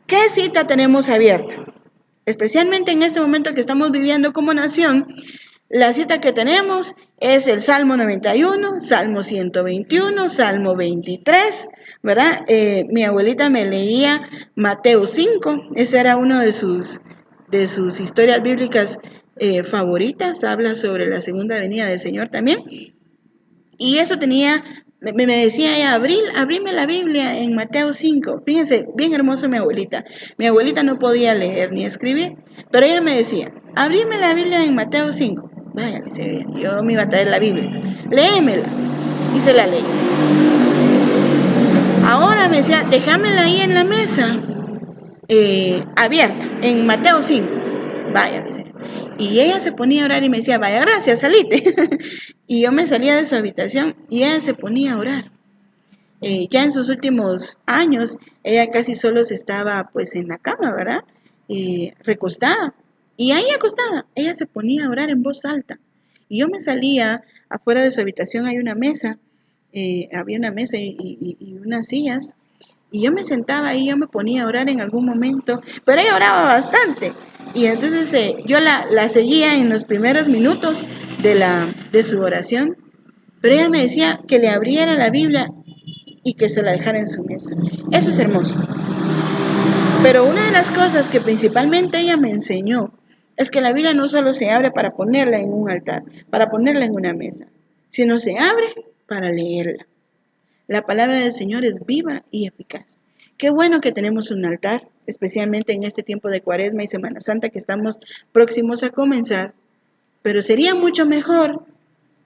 ¿Qué cita tenemos abierta? Especialmente en este momento que estamos viviendo como nación, la cita que tenemos es el Salmo 91, Salmo 121, Salmo 23, ¿verdad? Mi abuelita me leía Mateo 5, esa era una de sus historias bíblicas favoritas, habla sobre la segunda venida del Señor también. Y eso me decía ella, abrime la Biblia en Mateo 5. Fíjense, bien hermoso mi abuelita. Mi abuelita no podía leer ni escribir, pero ella me decía, abrime la Biblia en Mateo 5. Vaya, le decía, yo me iba a traer la Biblia. Léemela. Y se la leí. Ahora me decía, déjamela ahí en la mesa, abierta, en Mateo 5. Vaya, me decía. Y ella se ponía a orar y me decía, vaya, gracias, salite. Y yo me salía de su habitación y ella se ponía a orar. Ya en sus últimos años, ella casi solo se estaba pues en la cama, ¿verdad? Recostada. Y ahí acostada, ella se ponía a orar en voz alta. Y yo me salía, afuera de su habitación hay una mesa, había una mesa y unas sillas. Y yo me sentaba ahí, yo me ponía a orar en algún momento, pero ella oraba bastante. Y entonces yo la seguía en los primeros minutos de su oración, pero ella me decía que le abriera la Biblia y que se la dejara en su mesa. Eso es hermoso. Pero una de las cosas que principalmente ella me enseñó es que la Biblia no solo se abre para ponerla en un altar, para ponerla en una mesa, sino se abre para leerla. La palabra del Señor es viva y eficaz. Qué bueno que tenemos un altar, especialmente en este tiempo de Cuaresma y Semana Santa que estamos próximos a comenzar, Pero sería mucho mejor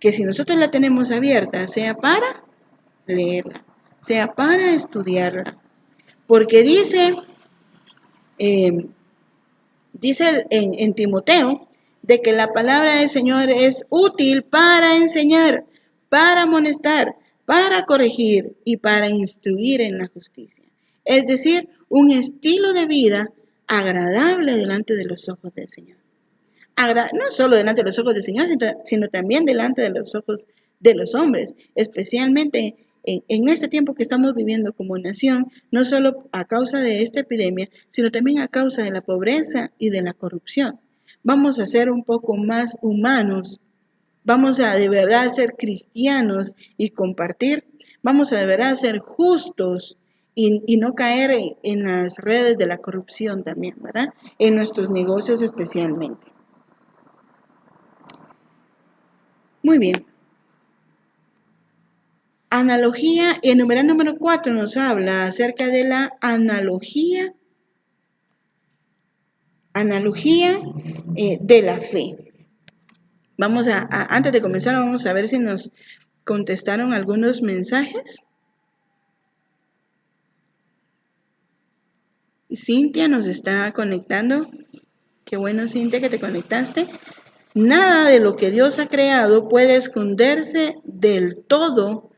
que si nosotros la tenemos abierta, sea para leerla, sea para estudiarla. Porque eh, dice en Timoteo, de que la palabra del Señor es útil para enseñar, para amonestar, para corregir y para instruir en la justicia. Es decir, un estilo de vida agradable delante de los ojos del Señor. No solo delante de los ojos del Señor, sino también delante de los ojos de los hombres, especialmente en este tiempo que estamos viviendo como nación, no solo a causa de esta epidemia, sino también a causa de la pobreza y de la corrupción. Vamos a ser un poco más humanos, vamos a de verdad ser cristianos y compartir, vamos a de verdad ser justos y no caer en las redes de la corrupción también, ¿verdad? En nuestros negocios especialmente. Muy bien. Analogía, y el numeral número 4 nos habla acerca de la analogía de la fe. Vamos antes de comenzar, vamos a ver si nos contestaron algunos mensajes. Cintia nos está conectando. Qué bueno, Cintia, que te conectaste. Nada de lo que Dios ha creado puede esconderse del todo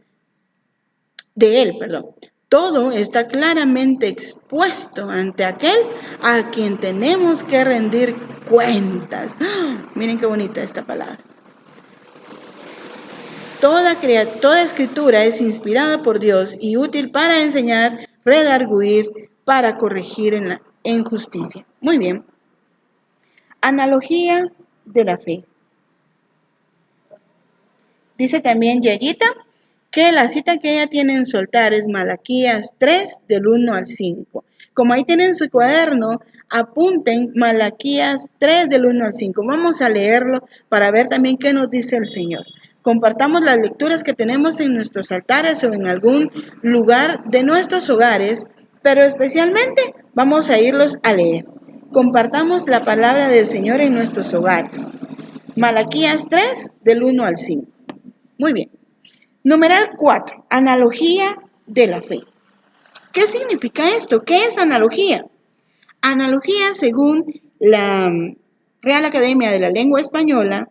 de Él, perdón. Todo está claramente expuesto ante aquel a quien tenemos que rendir cuentas. ¡Oh! Miren qué bonita esta palabra. Toda escritura es inspirada por Dios y útil para enseñar, redarguir, para corregir en justicia. Muy bien. Analogía de la fe. Dice también Yayita que la cita que ella tiene en su altar es Malaquías 3, del 1 al 5. Como ahí tienen su cuaderno, apunten Malaquías 3, del 1 al 5. Vamos a leerlo para ver también qué nos dice el Señor. Compartamos las lecturas que tenemos en nuestros altares o en algún lugar de nuestros hogares, pero especialmente vamos a irlos a leer. Compartamos la palabra del Señor en nuestros hogares. Malaquías 3, del 1 al 5. Muy bien. Numeral 4. Analogía de la fe. ¿Qué significa esto? ¿Qué es analogía? Analogía, según la Real Academia de la Lengua Española,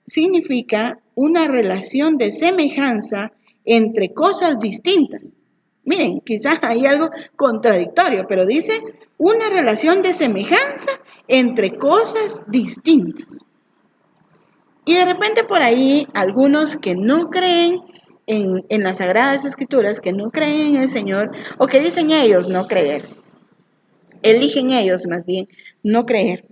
significa una relación de semejanza entre cosas distintas. Miren, quizás hay algo contradictorio, pero dice una relación de semejanza entre cosas distintas. Y de repente por ahí algunos que no creen en las Sagradas Escrituras, que no creen en el Señor, o que dicen ellos no creer, eligen ellos más bien no creer.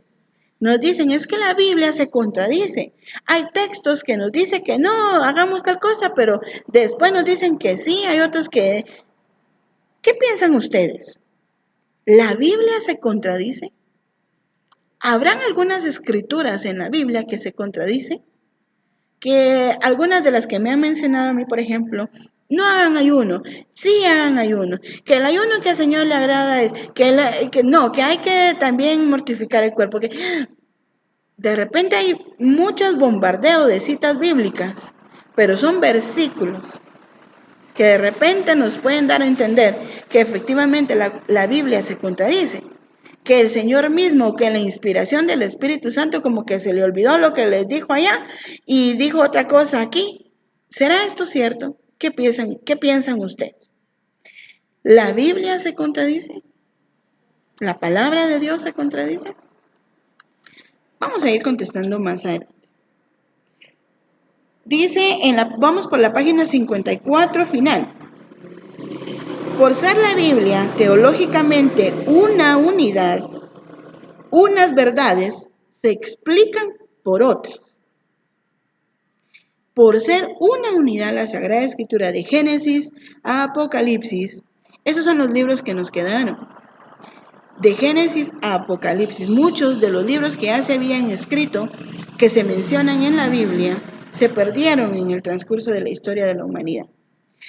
Nos dicen, es que la Biblia se contradice. Hay textos que nos dicen que no, hagamos tal cosa, pero después nos dicen que sí, hay otros que... ¿Qué piensan ustedes? ¿La Biblia se contradice? ¿Habrán algunas escrituras en la Biblia que se contradicen? Que algunas de las que me han mencionado a mí, por ejemplo, no hagan ayuno, sí hagan ayuno, que el ayuno que al Señor le agrada es que hay que también mortificar el cuerpo, que de repente hay muchos bombardeos de citas bíblicas, pero son versículos que de repente nos pueden dar a entender que efectivamente la Biblia se contradice, que el Señor mismo, que la inspiración del Espíritu Santo como que se le olvidó lo que les dijo allá y dijo otra cosa aquí. ¿Será esto cierto? ¿Qué piensan ustedes? ¿La Biblia se contradice? ¿La palabra de Dios se contradice? Vamos a ir contestando más adelante. Dice, vamos por la página 54 final. Por ser la Biblia teológicamente una unidad, unas verdades se explican por otras. Por ser una unidad la Sagrada Escritura de Génesis a Apocalipsis, esos son los libros que nos quedaron. De Génesis a Apocalipsis, muchos de los libros que ya se habían escrito, que se mencionan en la Biblia, se perdieron en el transcurso de la historia de la humanidad.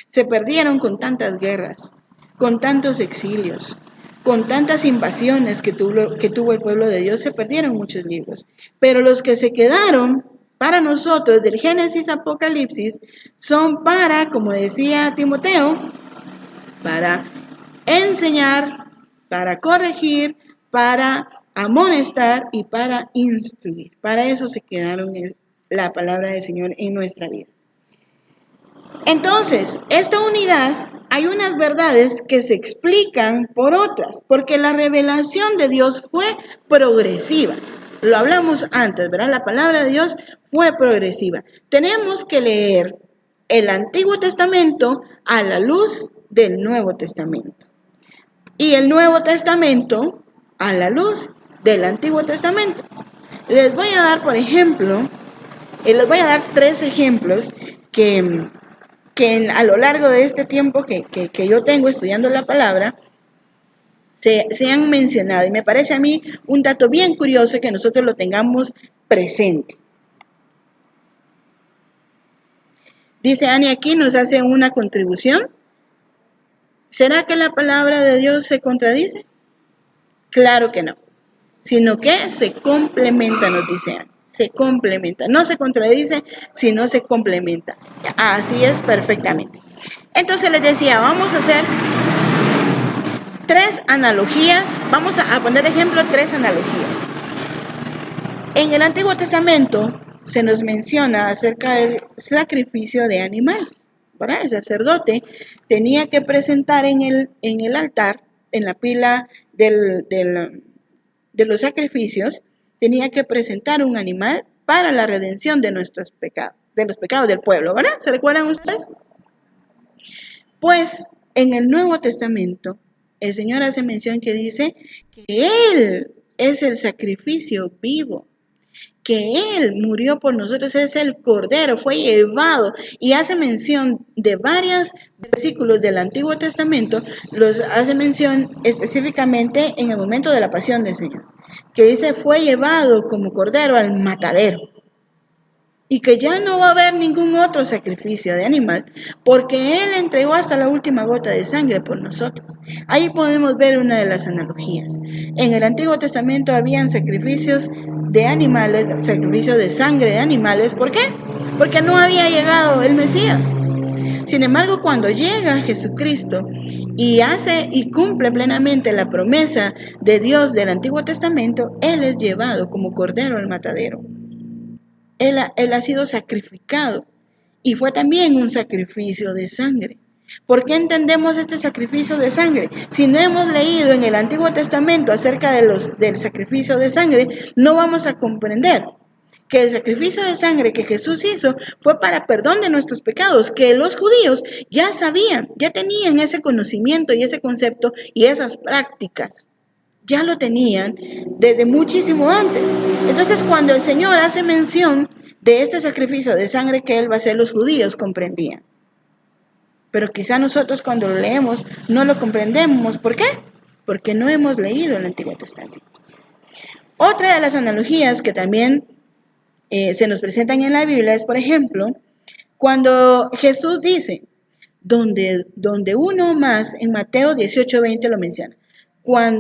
Se perdieron con tantas guerras, con tantos exilios, con tantas invasiones que tuvo el pueblo de Dios, se perdieron muchos libros. Pero los que se quedaron para nosotros, del Génesis a Apocalipsis, son para, como decía Timoteo, para enseñar, para corregir, para amonestar y para instruir. Para eso se quedaron la palabra del Señor en nuestra vida. Entonces, esta unidad, hay unas verdades que se explican por otras, porque la revelación de Dios fue progresiva. Lo hablamos antes, ¿verdad? La palabra de Dios fue progresiva. Tenemos que leer el Antiguo Testamento a la luz del Nuevo Testamento. Y el Nuevo Testamento a la luz del Antiguo Testamento. Les voy a dar, por ejemplo, les voy a dar 3 ejemplos que a lo largo de este tiempo que yo tengo estudiando la palabra, se han mencionado. Y me parece a mí un dato bien curioso que nosotros lo tengamos presente. Dice Ani aquí, nos hace una contribución. ¿Será que la palabra de Dios se contradice? Claro que no, sino que se complementa, nos dice Ani. Se complementa, no se contradice, sino se complementa. Así es perfectamente. Entonces les decía, vamos a hacer 3 analogías, vamos a poner ejemplo 3 analogías. En el Antiguo Testamento se nos menciona acerca del sacrificio de animales, ¿verdad? El sacerdote tenía que presentar en el altar, en la pila de los sacrificios, tenía que presentar un animal para la redención de nuestros pecados, de los pecados del pueblo, ¿verdad? ¿Se recuerdan ustedes? Pues en el Nuevo Testamento, el Señor hace mención que dice que Él es el sacrificio vivo, que Él murió por nosotros, es el Cordero, fue llevado, y hace mención de varios versículos del Antiguo Testamento, los hace mención específicamente en el momento de la pasión del Señor, que dice fue llevado como Cordero al matadero, y que ya no va a haber ningún otro sacrificio de animal, porque Él entregó hasta la última gota de sangre por nosotros. Ahí podemos ver una de las analogías. En el Antiguo Testamento habían sacrificios de animales, sacrificios de sangre de animales. ¿Por qué? Porque no había llegado el Mesías. Sin embargo, cuando llega Jesucristo y hace y cumple plenamente la promesa de Dios del Antiguo Testamento, Él es llevado como cordero al matadero. Él ha sido sacrificado y fue también un sacrificio de sangre. ¿Por qué entendemos este sacrificio de sangre? Si no hemos leído en el Antiguo Testamento acerca del sacrificio de sangre, no vamos a comprender que el sacrificio de sangre que Jesús hizo fue para perdón de nuestros pecados, que los judíos ya sabían, ya tenían ese conocimiento y ese concepto y esas prácticas. Ya lo tenían desde muchísimo antes. Entonces, cuando el Señor hace mención de este sacrificio de sangre que Él va a hacer, los judíos comprendían. Pero quizá nosotros cuando lo leemos no lo comprendemos. ¿Por qué? Porque no hemos leído el Antiguo Testamento. Otra de las analogías que también se nos presentan en la Biblia es, por ejemplo, cuando Jesús dice, donde uno más, en Mateo 18:20 lo menciona,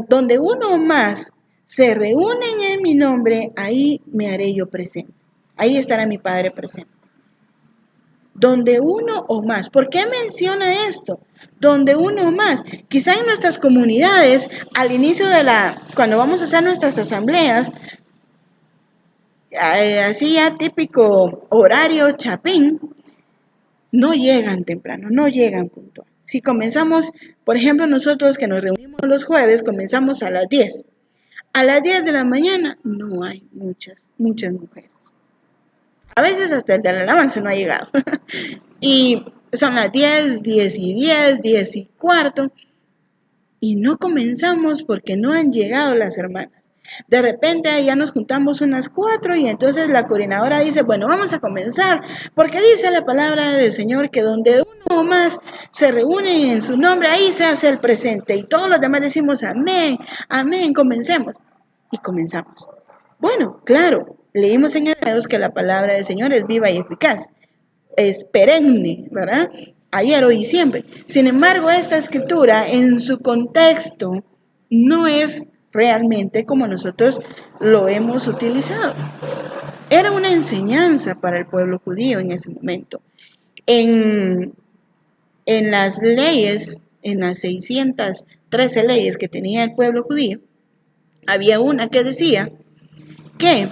donde uno o más se reúnen en mi nombre, ahí me haré yo presente. Ahí estará mi Padre presente. Donde uno o más. ¿Por qué menciona esto? Donde uno o más. Quizá en nuestras comunidades, al inicio cuando vamos a hacer nuestras asambleas, así ya típico horario chapín, no llegan temprano, no llegan puntual. Si comenzamos, por ejemplo, nosotros que nos reunimos los jueves, comenzamos a las 10. A las 10 de la mañana no hay muchas mujeres. A veces hasta el de la alabanza no ha llegado. Y son las 10, 10 y 10, 10 y cuarto. Y no comenzamos porque no han llegado las hermanas. De repente ya nos juntamos unas 4 y entonces la coordinadora dice, bueno, vamos a comenzar, porque dice la palabra del Señor que donde uno o más se reúne en su nombre, ahí se hace el presente. Y todos los demás decimos, amén, amén, comencemos. Y comenzamos. Bueno, claro, leímos en Hebreos que la palabra del Señor es viva y eficaz, es perenne, ¿verdad? Ayer, hoy y siempre. Sin embargo, esta escritura en su contexto no es realmente como nosotros lo hemos utilizado. Era una enseñanza para el pueblo judío en ese momento. En, en las leyes, en las 613 leyes que tenía el pueblo judío, había una que decía que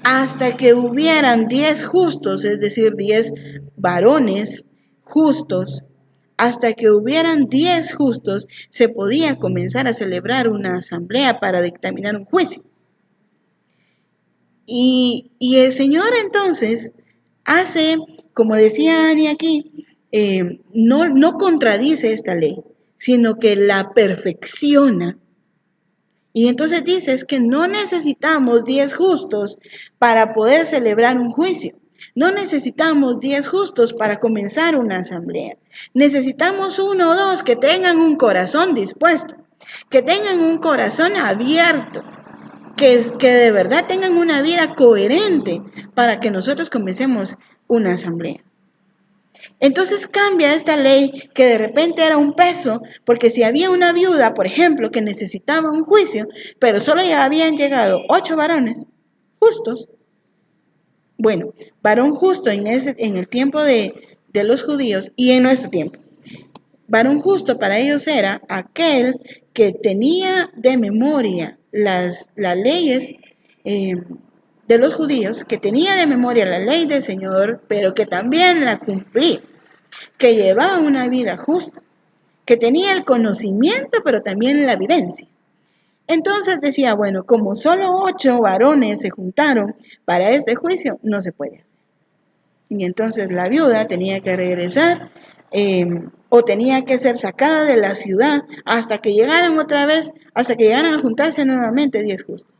hasta que hubieran 10 justos, es decir, 10 varones justos, hasta que hubieran 10 justos, se podía comenzar a celebrar una asamblea para dictaminar un juicio. Y el Señor entonces hace, como decía Ani aquí, no contradice esta ley, sino que la perfecciona. Y entonces dices que no necesitamos 10 justos para poder celebrar un juicio. No necesitamos 10 justos para comenzar una asamblea. Necesitamos 1 o 2 que tengan un corazón dispuesto, que tengan un corazón abierto, que de verdad tengan una vida coherente para que nosotros comencemos una asamblea. Entonces cambia esta ley que de repente era un peso, porque si había una viuda, por ejemplo, que necesitaba un juicio, pero solo ya habían llegado 8 varones justos. Bueno, varón justo en el tiempo de los judíos y en nuestro tiempo. Varón justo para ellos era aquel que tenía de memoria las leyes de los judíos, que tenía de memoria la ley del Señor, pero que también la cumplía, que llevaba una vida justa, que tenía el conocimiento, pero también la vivencia. Entonces decía, bueno, como solo 8 varones se juntaron para este juicio, no se puede hacer. Y entonces la viuda tenía que regresar o tenía que ser sacada de la ciudad hasta que llegaran otra vez, hasta que llegaran a juntarse nuevamente 10 justos.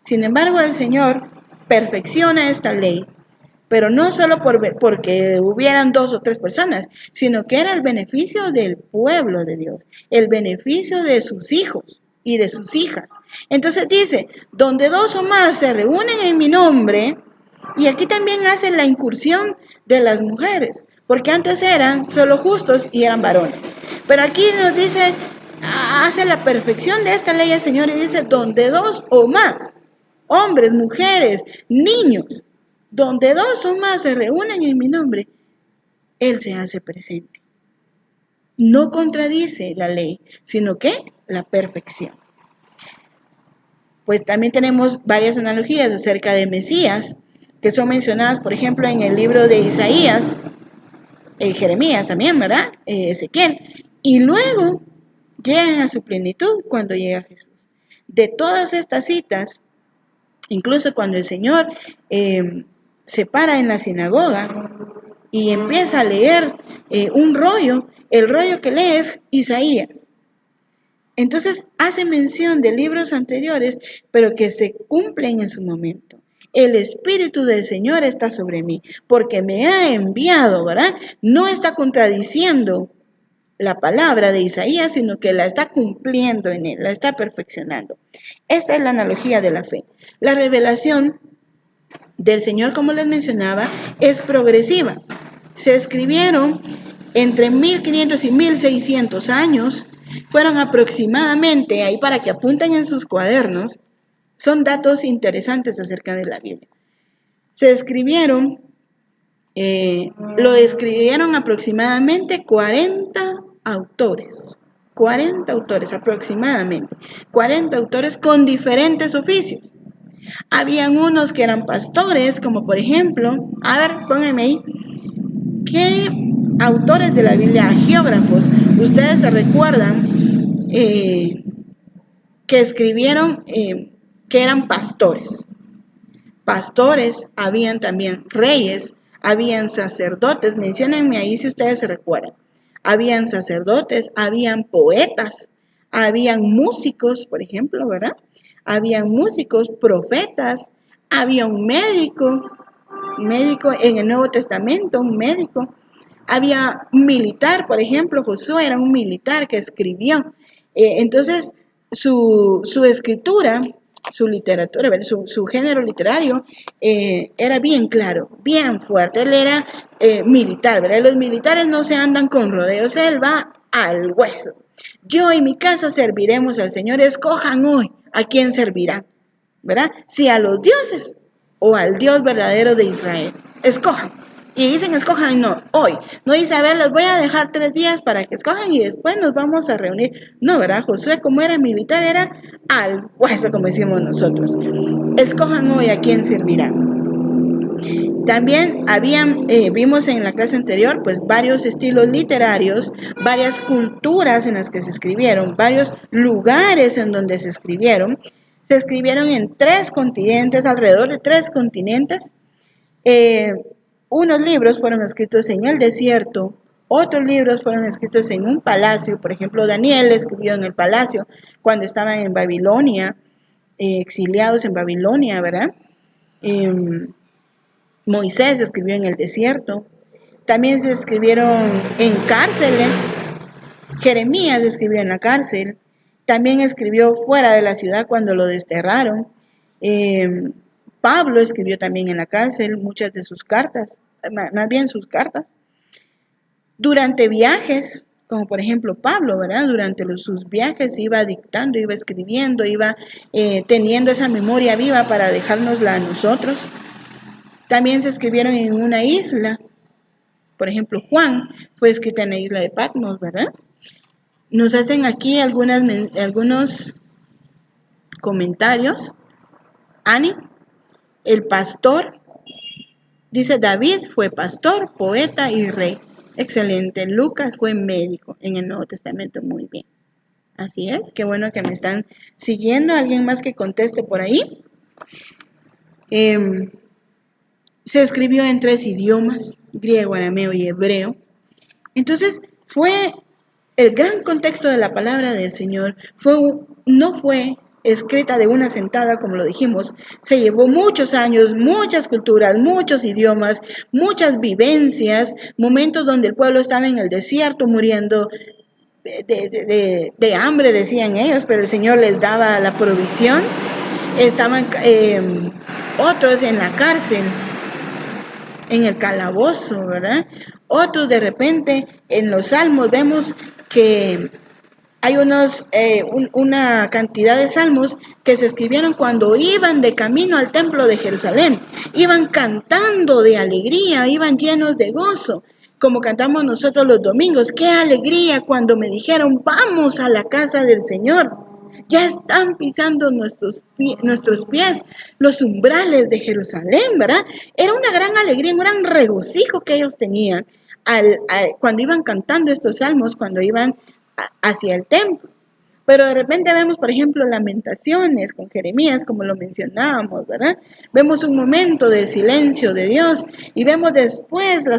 Sin embargo, el Señor perfecciona esta ley, pero no solo porque hubieran 2 o 3 personas, sino que era el beneficio del pueblo de Dios, el beneficio de sus hijos y de sus hijas. Entonces dice, donde 2 o más se reúnen en mi nombre, y aquí también hace la incursión de las mujeres, porque antes eran solo justos y eran varones. Pero aquí nos dice, hace la perfección de esta ley el Señor y dice, donde 2 o más, hombres, mujeres, niños, donde 2 o más se reúnen en mi nombre, Él se hace presente. No contradice la ley, sino que la perfección. Pues también tenemos varias analogías acerca de Mesías, que son mencionadas, por ejemplo, en el libro de Isaías, Jeremías también, ¿verdad? Ezequiel. Y luego llegan a su plenitud cuando llega Jesús. De todas estas citas, incluso cuando el Señor se para en la sinagoga y empieza a leer un rollo, el rollo que lee es Isaías. Entonces hace mención de libros anteriores, pero que se cumplen en su momento. El Espíritu del Señor está sobre mí, porque me ha enviado, ¿verdad? No está contradiciendo la palabra de Isaías, sino que la está cumpliendo en él, la está perfeccionando. Esta es la analogía de la fe. La revelación del Señor, como les mencionaba, es progresiva. Se escribieron entre 1500 y 1600 años, fueron aproximadamente, ahí para que apunten en sus cuadernos, son datos interesantes acerca de la Biblia. Se escribieron, lo escribieron aproximadamente 40 autores aproximadamente, 40 autores con diferentes oficios. Habían unos que eran pastores, como por ejemplo, a ver, pónganme ahí, ¿qué autores de la Biblia, geógrafos, ustedes se recuerdan que escribieron que eran pastores? Pastores, habían también reyes, habían sacerdotes, menciónenme ahí si ustedes se recuerdan. Habían sacerdotes, habían poetas, habían músicos, por ejemplo, ¿verdad? Habían músicos, profetas, había un médico en el Nuevo Testamento, un médico. Había un militar, por ejemplo, Josué era un militar que escribió. Entonces, su escritura, su literatura, su género literario era bien claro, bien fuerte. Él era militar, ¿verdad? Los militares no se andan con rodeos, él va al hueso. Yo y mi casa serviremos al Señor. Escojan hoy a quién servirán, ¿verdad? Si a los dioses o al Dios verdadero de Israel. Escojan. Y dicen escojan, no, hoy. No dice, a ver, les voy a dejar 3 días para que escojan y después nos vamos a reunir. No, ¿verdad? Josué, como era militar, era al hueso, como decimos nosotros. Escojan hoy a quién servirán. También vimos en la clase anterior, pues varios estilos literarios, varias culturas en las que se escribieron, varios lugares en donde se escribieron. Se escribieron en 3 continentes, alrededor de 3 continentes. Unos libros fueron escritos en el desierto, otros libros fueron escritos en un palacio. Por ejemplo, Daniel escribió en el palacio cuando estaban en Babilonia, exiliados en Babilonia, ¿verdad? Moisés escribió en el desierto. También se escribieron en cárceles. Jeremías escribió en la cárcel. También escribió fuera de la ciudad cuando lo desterraron. Pablo escribió también en la cárcel muchas de sus cartas, más bien sus cartas. Durante viajes, como por ejemplo Pablo, ¿verdad? Durante sus viajes iba dictando, iba escribiendo, iba teniendo esa memoria viva para dejárnosla a nosotros. También se escribieron en una isla. Por ejemplo, Juan fue escrita en la isla de Patmos, ¿verdad? Nos hacen aquí algunos comentarios. Ani, el pastor, dice David fue pastor, poeta y rey. Excelente. Lucas fue médico en el Nuevo Testamento. Muy bien. Así es. Qué bueno que me están siguiendo. ¿Alguien más que conteste por ahí? Se escribió en 3 idiomas, griego, arameo y hebreo. Entonces, fue el gran contexto de la palabra del Señor. No fue escrita de una sentada, como lo dijimos. Se llevó muchos años, muchas culturas, muchos idiomas, muchas vivencias, momentos donde el pueblo estaba en el desierto muriendo de hambre, decían ellos, pero el Señor les daba la provisión. Estaban otros en la cárcel, en el calabozo, ¿verdad? Otros de repente en los salmos vemos que hay una cantidad de salmos que se escribieron cuando iban de camino al templo de Jerusalén. Iban cantando de alegría, iban llenos de gozo, como cantamos nosotros los domingos. ¡Qué alegría cuando me dijeron, vamos a la casa del Señor! Ya están pisando nuestros pies los umbrales de Jerusalén, ¿verdad? Era una gran alegría, un gran regocijo que ellos tenían cuando iban cantando estos salmos, cuando iban hacia el templo. Pero de repente vemos, por ejemplo, Lamentaciones con Jeremías, como lo mencionábamos, ¿verdad? Vemos un momento de silencio de Dios y vemos después las